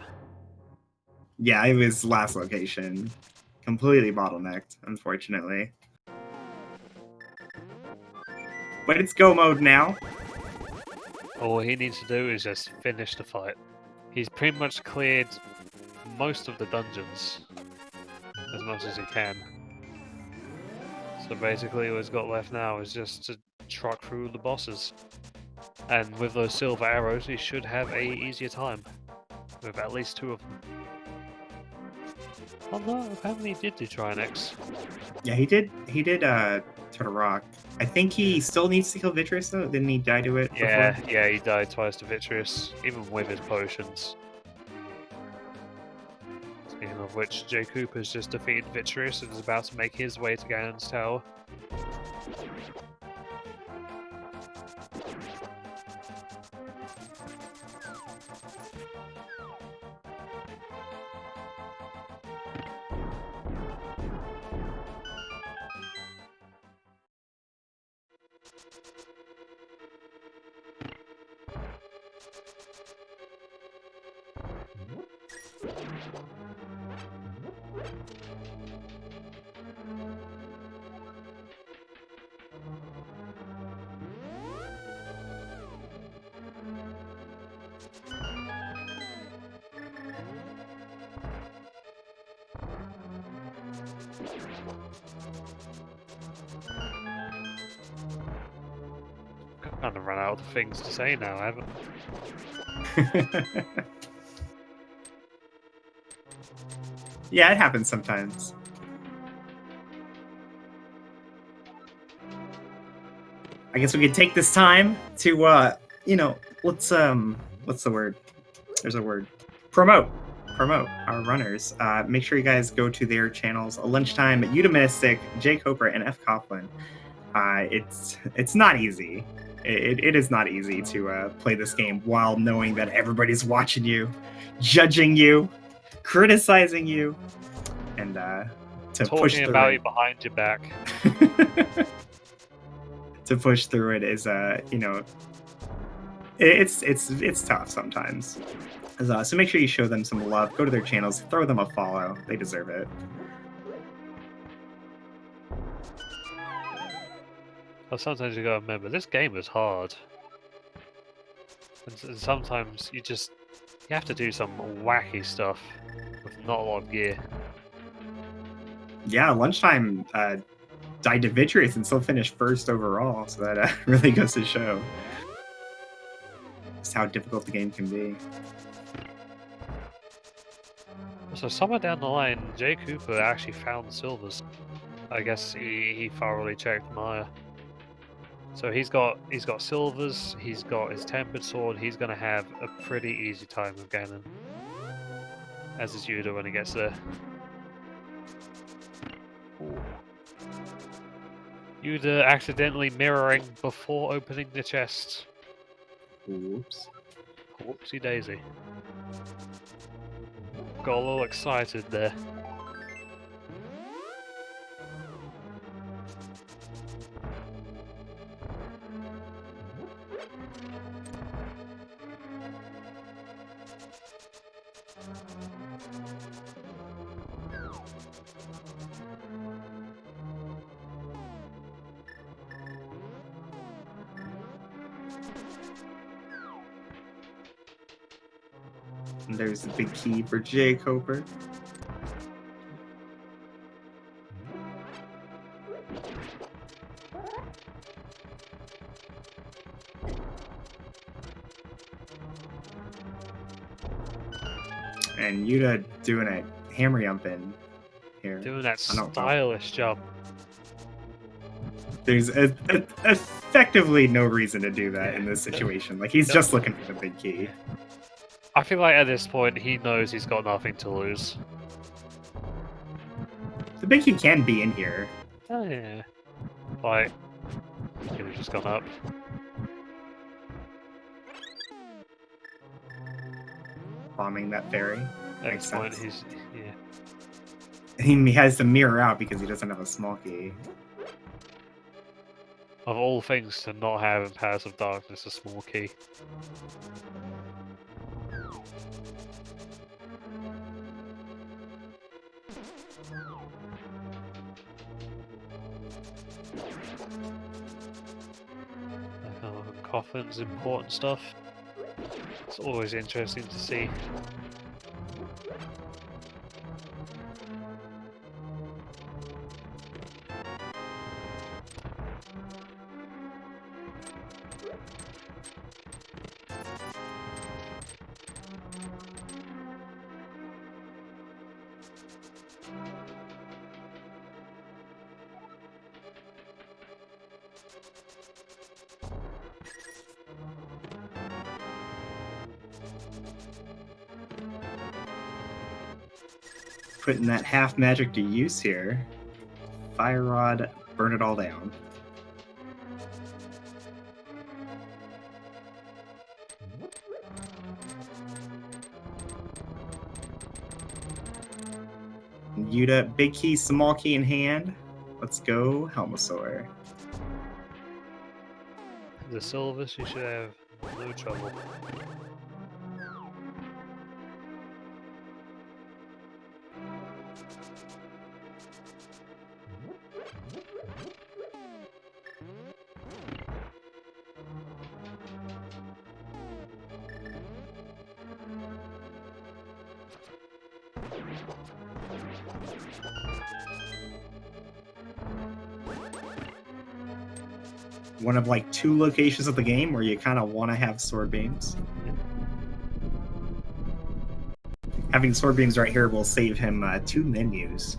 Yeah, it was last location. Completely bottlenecked, unfortunately. But it's go mode now. All he needs to do is just finish the fight. He's pretty much cleared most of the dungeons as much as he can. So basically all he's got left now is just to truck through the bosses. And with those silver arrows, he should have a easier time. With at least 2 of them. Oh no, apparently he did do Trinex. Yeah, he did Turtle Rock. I think he still needs to kill Vitreous though. Didn't he die to it Yeah, before? yeah, he died twice to Vitreous, even with his potions. Speaking of which, Jay Cooper's just defeated Vitreous and is about to make his way to Ganon's tower. Kind of run out of things to say now, haven't I? Yeah, it happens sometimes. I guess we could take this time to what's the word? There's a word. Promote our runners. Make sure you guys go to their channels. Lunchtime, Yuta Mystic, Jay Coper, and F. Coughlin. It's not easy. It is not easy to play this game while knowing that everybody's watching you, judging you, criticizing you, and to push Talking through about it. you behind your back. To push through it is it's tough sometimes. So make sure you show them some love. Go to their channels, throw them a follow. They deserve it. But sometimes you gotta remember, this game is hard. And sometimes you have to do some wacky stuff with not a lot of gear. Yeah, Lunchtime died to Vitreous and still finished first overall, so that really goes to show just how difficult the game can be. So somewhere down the line, Jay Cooper actually found silvers. I guess he thoroughly checked Maya. So he's got silvers, he's got his tempered sword, he's gonna have a pretty easy time with Ganon. As is Yuta when he gets there. Ooh. Yuta accidentally mirroring before opening the chest. Oops. Whoopsie daisy. Got a little excited there. And there's the big key for Jay Coper. And Yuta doing a hammer jumping here. Doing that stylish jump. There's effectively no reason to do that in this situation. Like, he's just looking for the big key. I feel like at this point he knows he's got nothing to lose. The big key can be in here. Oh yeah. Like, could have just gone up. Bombing that fairy. At Makes this point sense. he's He has to mirror out because he doesn't have a small key. of all things to not have in Palace of Darkness a small key. Coffins, important stuff. It's always interesting to see. Putting that half magic to use here. Fire Rod, burn it all down. Yuta, big key, small key in hand. Let's go, Helmosaur. The Silvers, you should have no trouble. One of like 2 locations of the game where you kind of want to have sword beams. Having sword beams right here will save him 2 menus.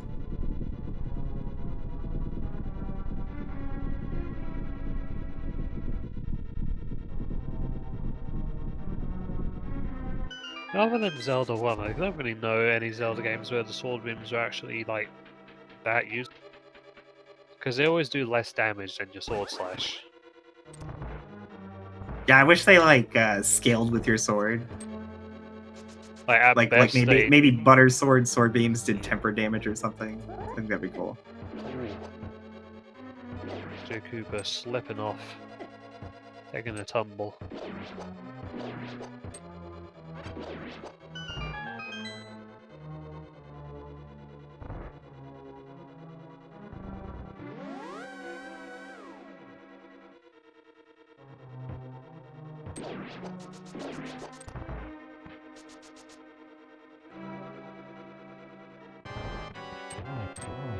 Other than Zelda 1, I don't really know any Zelda games where the sword beams are actually like that used. Because they always do less damage than your sword slash. Yeah, I wish they like scaled with your sword. Like at best, maybe butter sword beams did temper damage or something. I think that'd be cool. Joe Cooper slipping off, taking a tumble.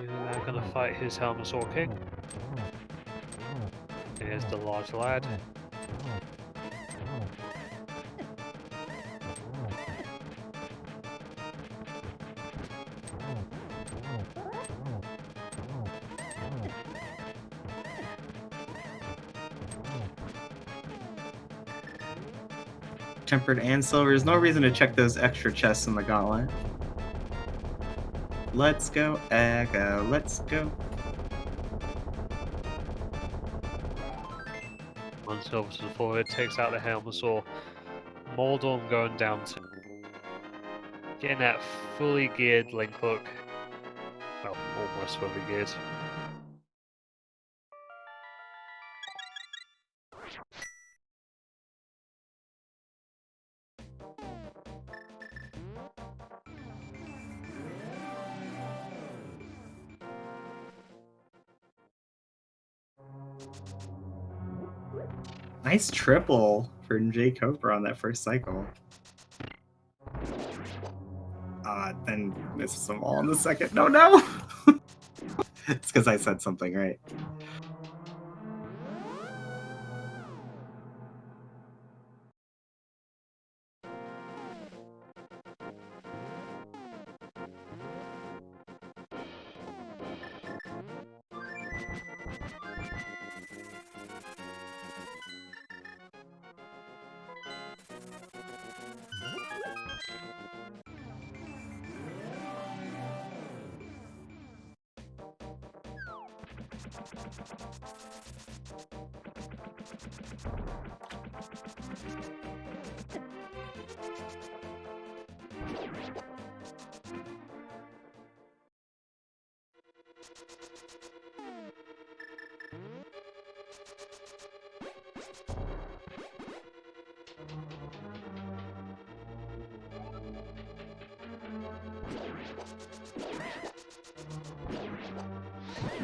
Now gonna fight his Helmosaur King. Here's the large lad. Tempered and silver. There's no reason to check those extra chests in the gauntlet. Let's go, Echo. Let's go. One silver to the forward, takes out the Helmosaur. Moldorm going down to getting that fully geared link hook. Well, almost fully geared. Nice triple for J Cobra on that first cycle. Then misses them all in the second. No! It's because I said something right.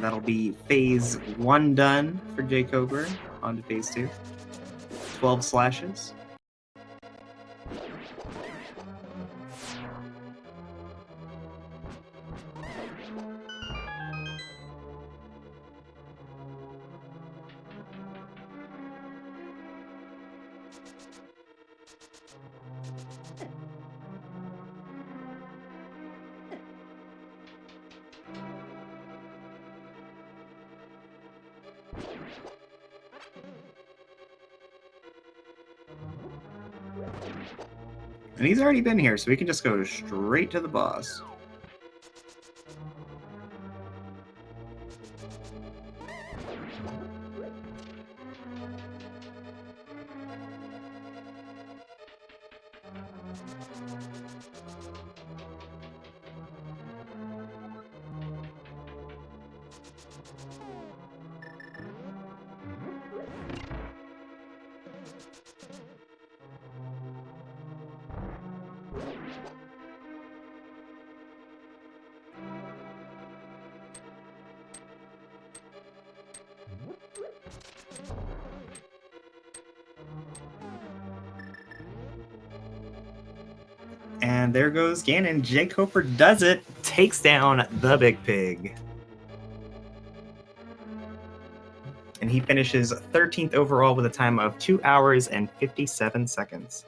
That'll be phase 1 done for J. Coburn. On to phase 2. 12 slashes. And he's already been here, so we can just go straight to the boss. And there goes Ganon. J. Coper does it. Takes down the Big Pig. And he finishes 13th overall with a time of 2 hours and 57 seconds.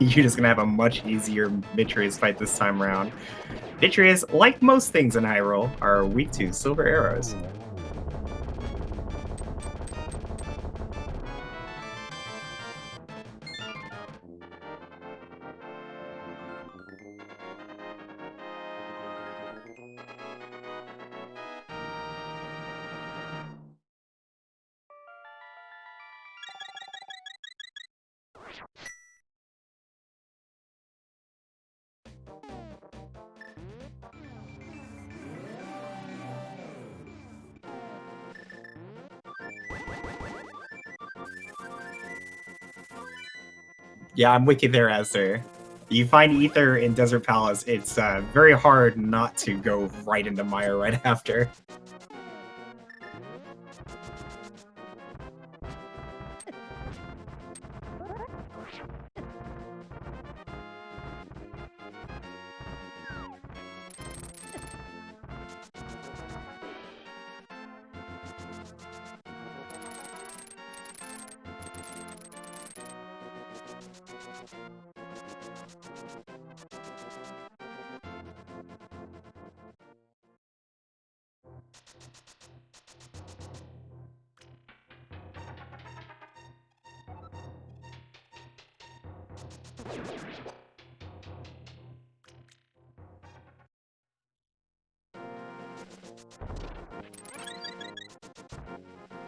You're just gonna have a much easier Vitreous fight this time around. Vitreous, like most things in Hyrule, are weak to silver arrows. Yeah, I'm with you there, Esther. You find Ether in Desert Palace, it's very hard not to go right into Mire right after.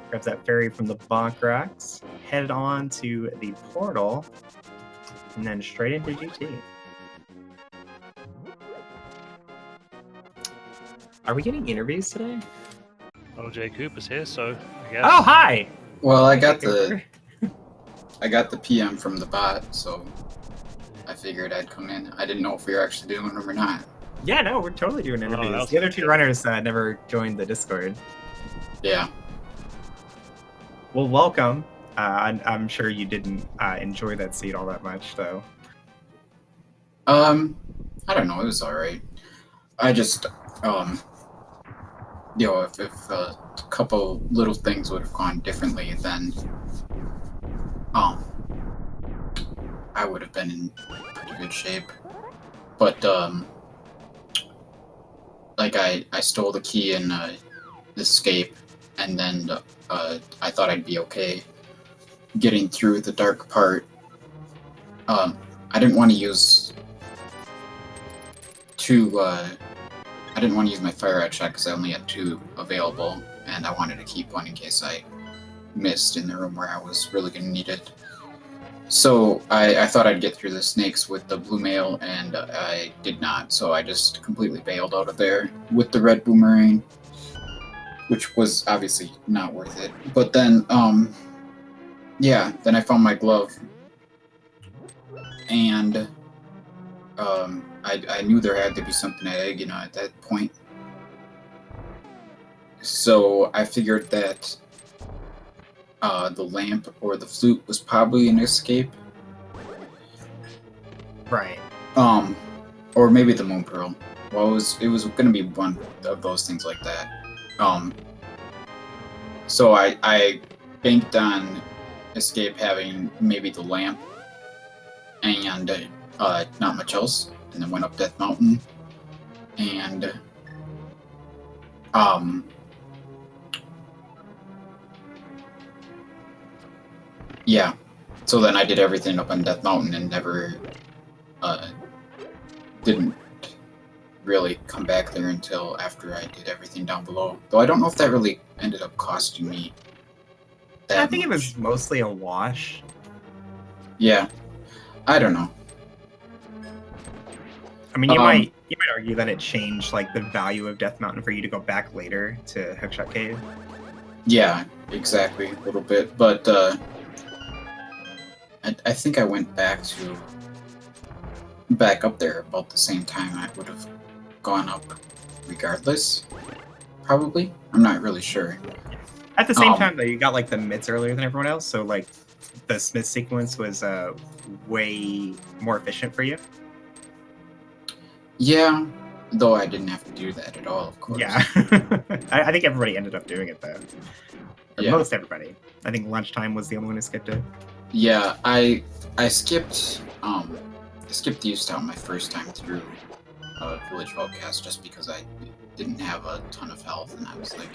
Grabs that fairy from the Bonk Rocks, head on to the portal, and then straight into GT. Are we getting interviews today? OJ Cooper's here, so I guess. Oh, hi! Well, I got the PM from the bot, so I figured I'd come in. I didn't know if we were actually doing them or not. Yeah, no, we're totally doing interviews. that's The other two runners never joined the Discord. Yeah. Well, welcome. I'm sure you didn't enjoy that seat all that much, though. I don't know. It was all right. I just, if a couple little things would have gone differently, then, I would have been in pretty good shape. But, like, I stole the key in the escape, and then, I thought I'd be okay getting through the dark part. I didn't want to use I didn't want to use my fire red shot because I only had 2 available, and I wanted to keep one in case I missed in the room where I was really going to need it. So I thought I'd get through the snakes with the blue mail, and I did not. So I just completely bailed out of there with the red boomerang, which was obviously not worth it. But then, yeah, then I found my glove, and I knew there had to be something at Agina at that point. So I figured that the lamp or the flute was probably an escape. Right. Or maybe the moon pearl. Well, it was gonna be one of those things like that. So I banked on escape having maybe the lamp and not much else, and then went up Death Mountain, and yeah. So then I did everything up on Death Mountain and never didn't really come back there until after I did everything down below. Though I don't know if that really ended up costing me that I think it much. was mostly a wash. Yeah. I don't know. I mean, you might argue that it changed like the value of Death Mountain for you to go back later to Hookshot Cave. Yeah, exactly, a little bit. But I think I went back up there about the same time I would have gone up regardless. Probably. I'm not really sure. At the same time, though, you got like the mitts earlier than everyone else, so like the Smith sequence was way more efficient for you. Yeah, though I didn't have to do that at all, of course. Yeah. I think everybody ended up doing it, though. Or Yeah. most everybody. I think lunchtime was the only one who skipped it. Yeah, I skipped East Town my first time through Village Outcast just because I didn't have a ton of health, and I was like,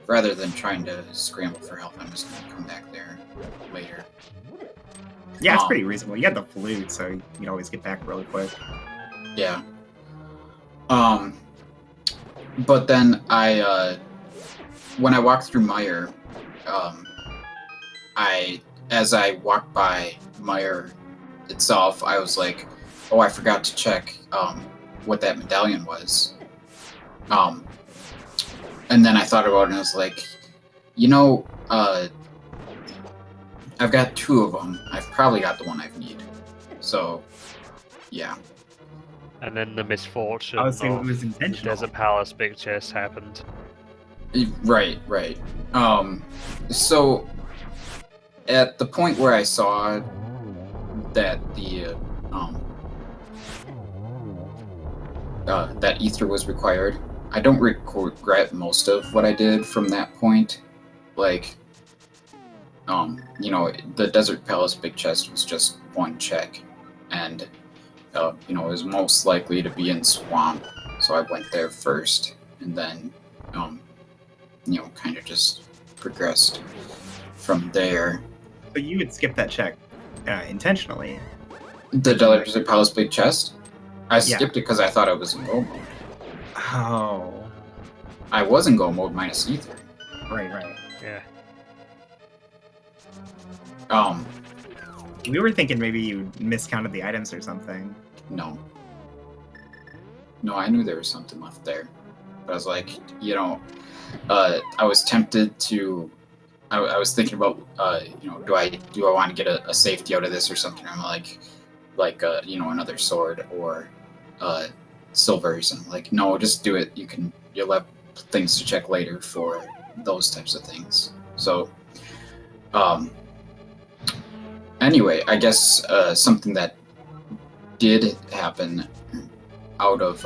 rather than trying to scramble for health, I'm just gonna come back there later. Yeah, it's pretty reasonable. You had the flute, so you can always get back really quick. Yeah. But then when I walked through Mire, as I walked by Mire itself, I was like, oh, I forgot to check what that medallion was. And then I thought about it and I was like, you know, I've got 2 of them. I've probably got the one I need. So, yeah. And then the misfortune I was saying it of was the intentional. Desert Palace big chest happened. Right. So at the point where I saw that the that ether was required, I don't regret most of what I did from that point. Like, you know, the Desert Palace big chest was just one check, and you know, it was most likely to be in Swamp, so I went there first, and then you know, kind of just progressed from there. But you would skip that check intentionally. The Desert Palace big chest? I skipped it because I thought I was in go mode. Oh. I was in go mode minus ether. Right. Yeah. We were thinking maybe you miscounted the items or something. No, I knew there was something left there. But I was like, you know, I was tempted to. I was thinking about, you know, do I want to get a safety out of this or something? I'm like, you know, another sword or silvers. And I'm like, no, just do it. You'll have things to check later for those types of things. So, anyway, I guess something that did happen out of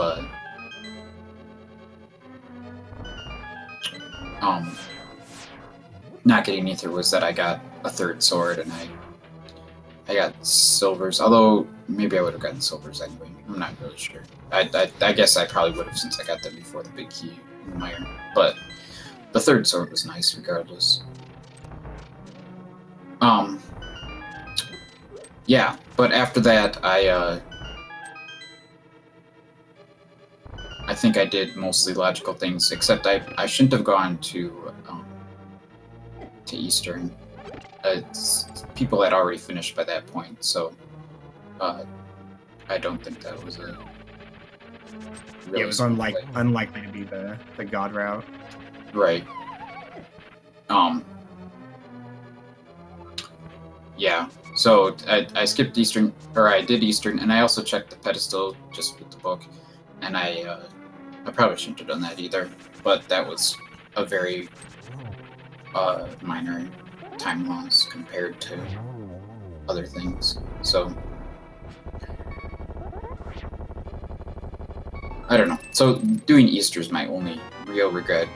not getting ether was that I got a 3rd sword and I got silvers, although maybe I would have gotten silvers anyway. I'm not really sure. I guess I probably would have since I got them before the big key in Mire. But the 3rd sword was nice regardless. Yeah, but after that I think I did mostly logical things, except I shouldn't have gone to to Eastern. People had already finished by that point, so I don't think that was a really Yeah, it was smooth play. unlikely to be the god route. Right. Yeah. So I skipped Eastern, or I did Eastern, and I also checked the pedestal just with the book, and I probably shouldn't have done that either, but that was a very minor time loss compared to other things. So I don't know. So doing Easter is my only real regret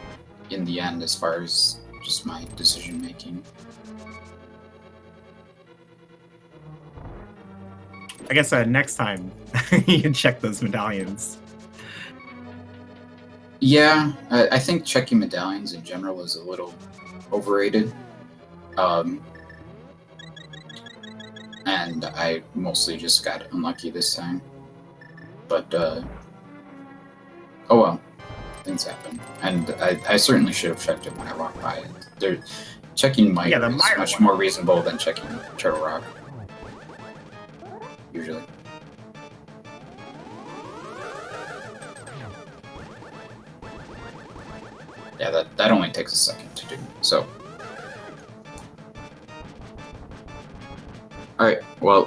in the end, as far as just my decision making. I guess next time you can check those medallions. Yeah, I think checking medallions in general is a little overrated. And I mostly just got unlucky this time. But, oh well, things happen. And I certainly should have checked it when I walked by it. Checking Mire the is Mire much one. more reasonable than checking Turtle Rock. Usually. Yeah, that only takes a second to do, so. Alright, well,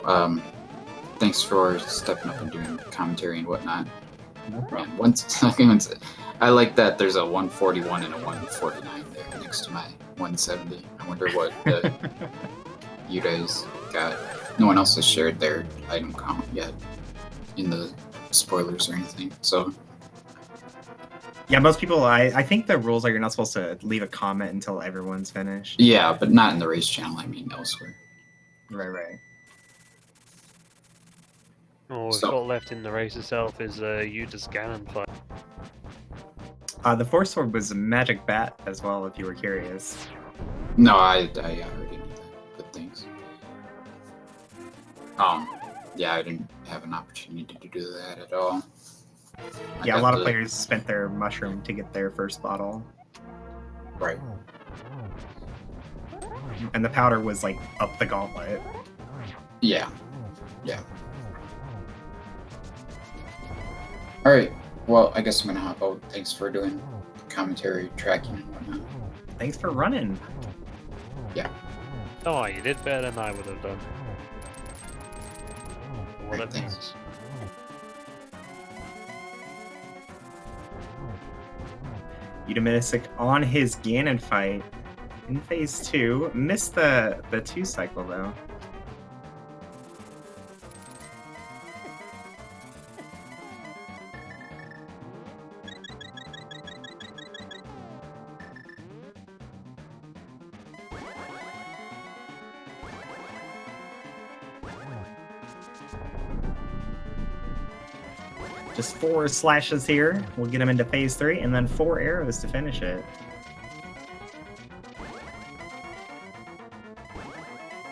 thanks for stepping up and doing commentary and whatnot. Man, I like that there's a 141 and a 149 there next to my 170. I wonder what you guys got. No one else has shared their item count yet in the spoilers or anything, so. Yeah, most people, I think the rules are you're not supposed to leave a comment until everyone's finished. Yeah, but not in the race channel, I mean elsewhere. Right. All we've got left in the race itself is Yuda's Ganon fight. The Force Sword was a magic bat as well, if you were curious. No, I already knew that. Good things. Yeah, I didn't have an opportunity to do that at all. Yeah, a lot of players spent their mushroom to get their first bottle. Right. And the powder was like up the gauntlet. Yeah. Alright, well, I guess I'm gonna hop out. Thanks for doing commentary, tracking, and whatnot. Thanks for running. Yeah. Oh, you did better than I would have done. What Right, it thanks. means. Udamisic on his Ganon fight in phase 2. Missed the 2 cycle though. Just 4 slashes here. We'll get him into phase 3, and then 4 arrows to finish it.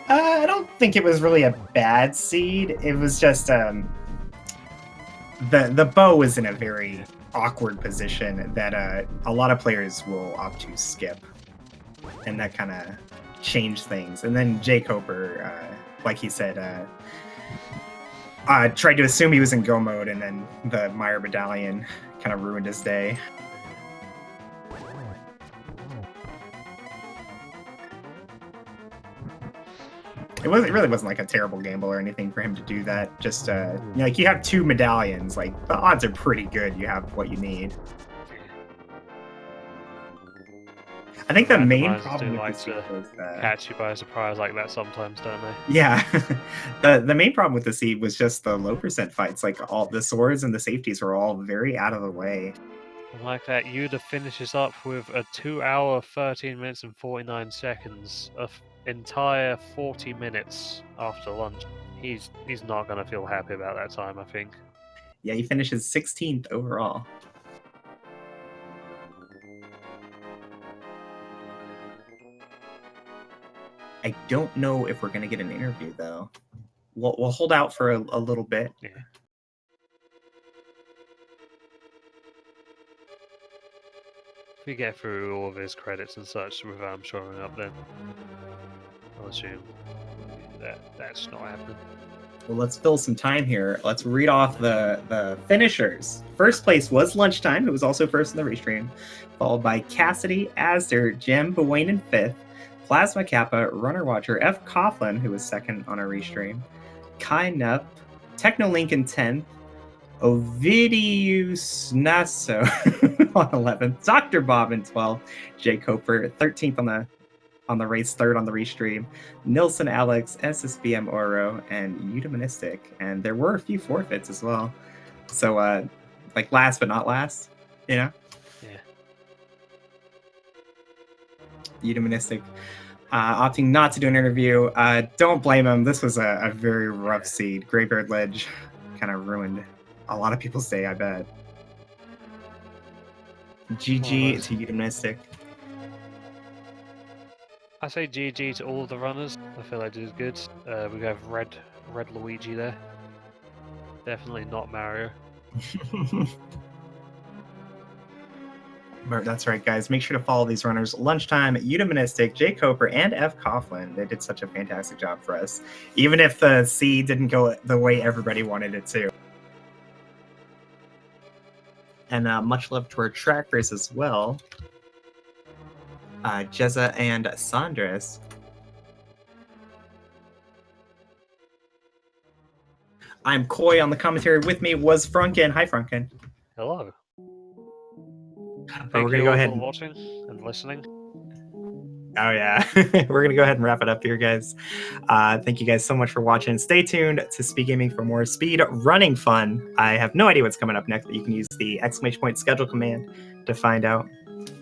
I don't think it was really a bad seed. It was just the bow was in a very awkward position that a lot of players will opt to skip, and that kind of changed things. And then Jay Coper, like he said, tried to assume he was in go mode, and then the Mire Medallion kind of ruined his day. It really wasn't like a terrible gamble or anything for him to do that. Just like you have 2 medallions, like the odds are pretty good you have what you need. I think the main problem with this seed was catch you by surprise like that sometimes, don't they? Yeah, the main problem with the seed was just the low percent fights. Like all the swords and the safeties were all very out of the way. Like that, Yuda finishes up with a 2 hour, 13 minutes and 49 seconds, of entire 40 minutes after lunch. He's not going to feel happy about that time, I think. Yeah, he finishes 16th overall. I don't know if we're going to get an interview, though. We'll hold out for a little bit. Yeah. we get through all of his credits and such without showing up, then I'll assume that's not happening. Well, let's fill some time here. Let's read off the finishers. First place was Lunchtime, who was also first in the restream, followed by Cassidy, Asder, Jim, Bewain in fifth, Plasma Kappa, Runner Watcher, F. Coughlin, who was second on our restream, Kai Nup, Technolink in 10th, Ovidius Nasso on 11th, Dr. Bob in 12th, Jay Coper 13th on the race, third on the restream, Nilson Alex, SSBM Oro, and Eudamonistic. And there were a few forfeits as well. So, like last but not last, you know? Yeah. Eudamonistic opting not to do an interview. Don't blame him. This was a very rough seed. Greybeard Ledge kind of ruined a lot of people's day, I bet. GG to Eudamonistic. I say GG to all of the runners. I feel like it is good. We have red Luigi there. Definitely not Mario. That's right, guys. Make sure to follow these runners. Lunchtime, Eudamonistic, Jay Coper, and F. Coughlin. They did such a fantastic job for us. Even if the seed didn't go the way everybody wanted it to. And much love to our track race as well. Jezza and Sandres. I'm Coy on the commentary. With me was Frunken. Hi, Frunken. Hello. We're Thank gonna you go all ahead for and watching and listening. Oh yeah, we're gonna go ahead and wrap it up here, guys. Thank you guys so much for watching. Stay tuned to Speed Gaming for more speed running fun. I have no idea what's coming up next, but you can use the !schedule command to find out.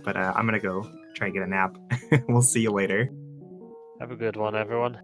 But I'm gonna go try and get a nap. We'll see you later. Have a good one, everyone.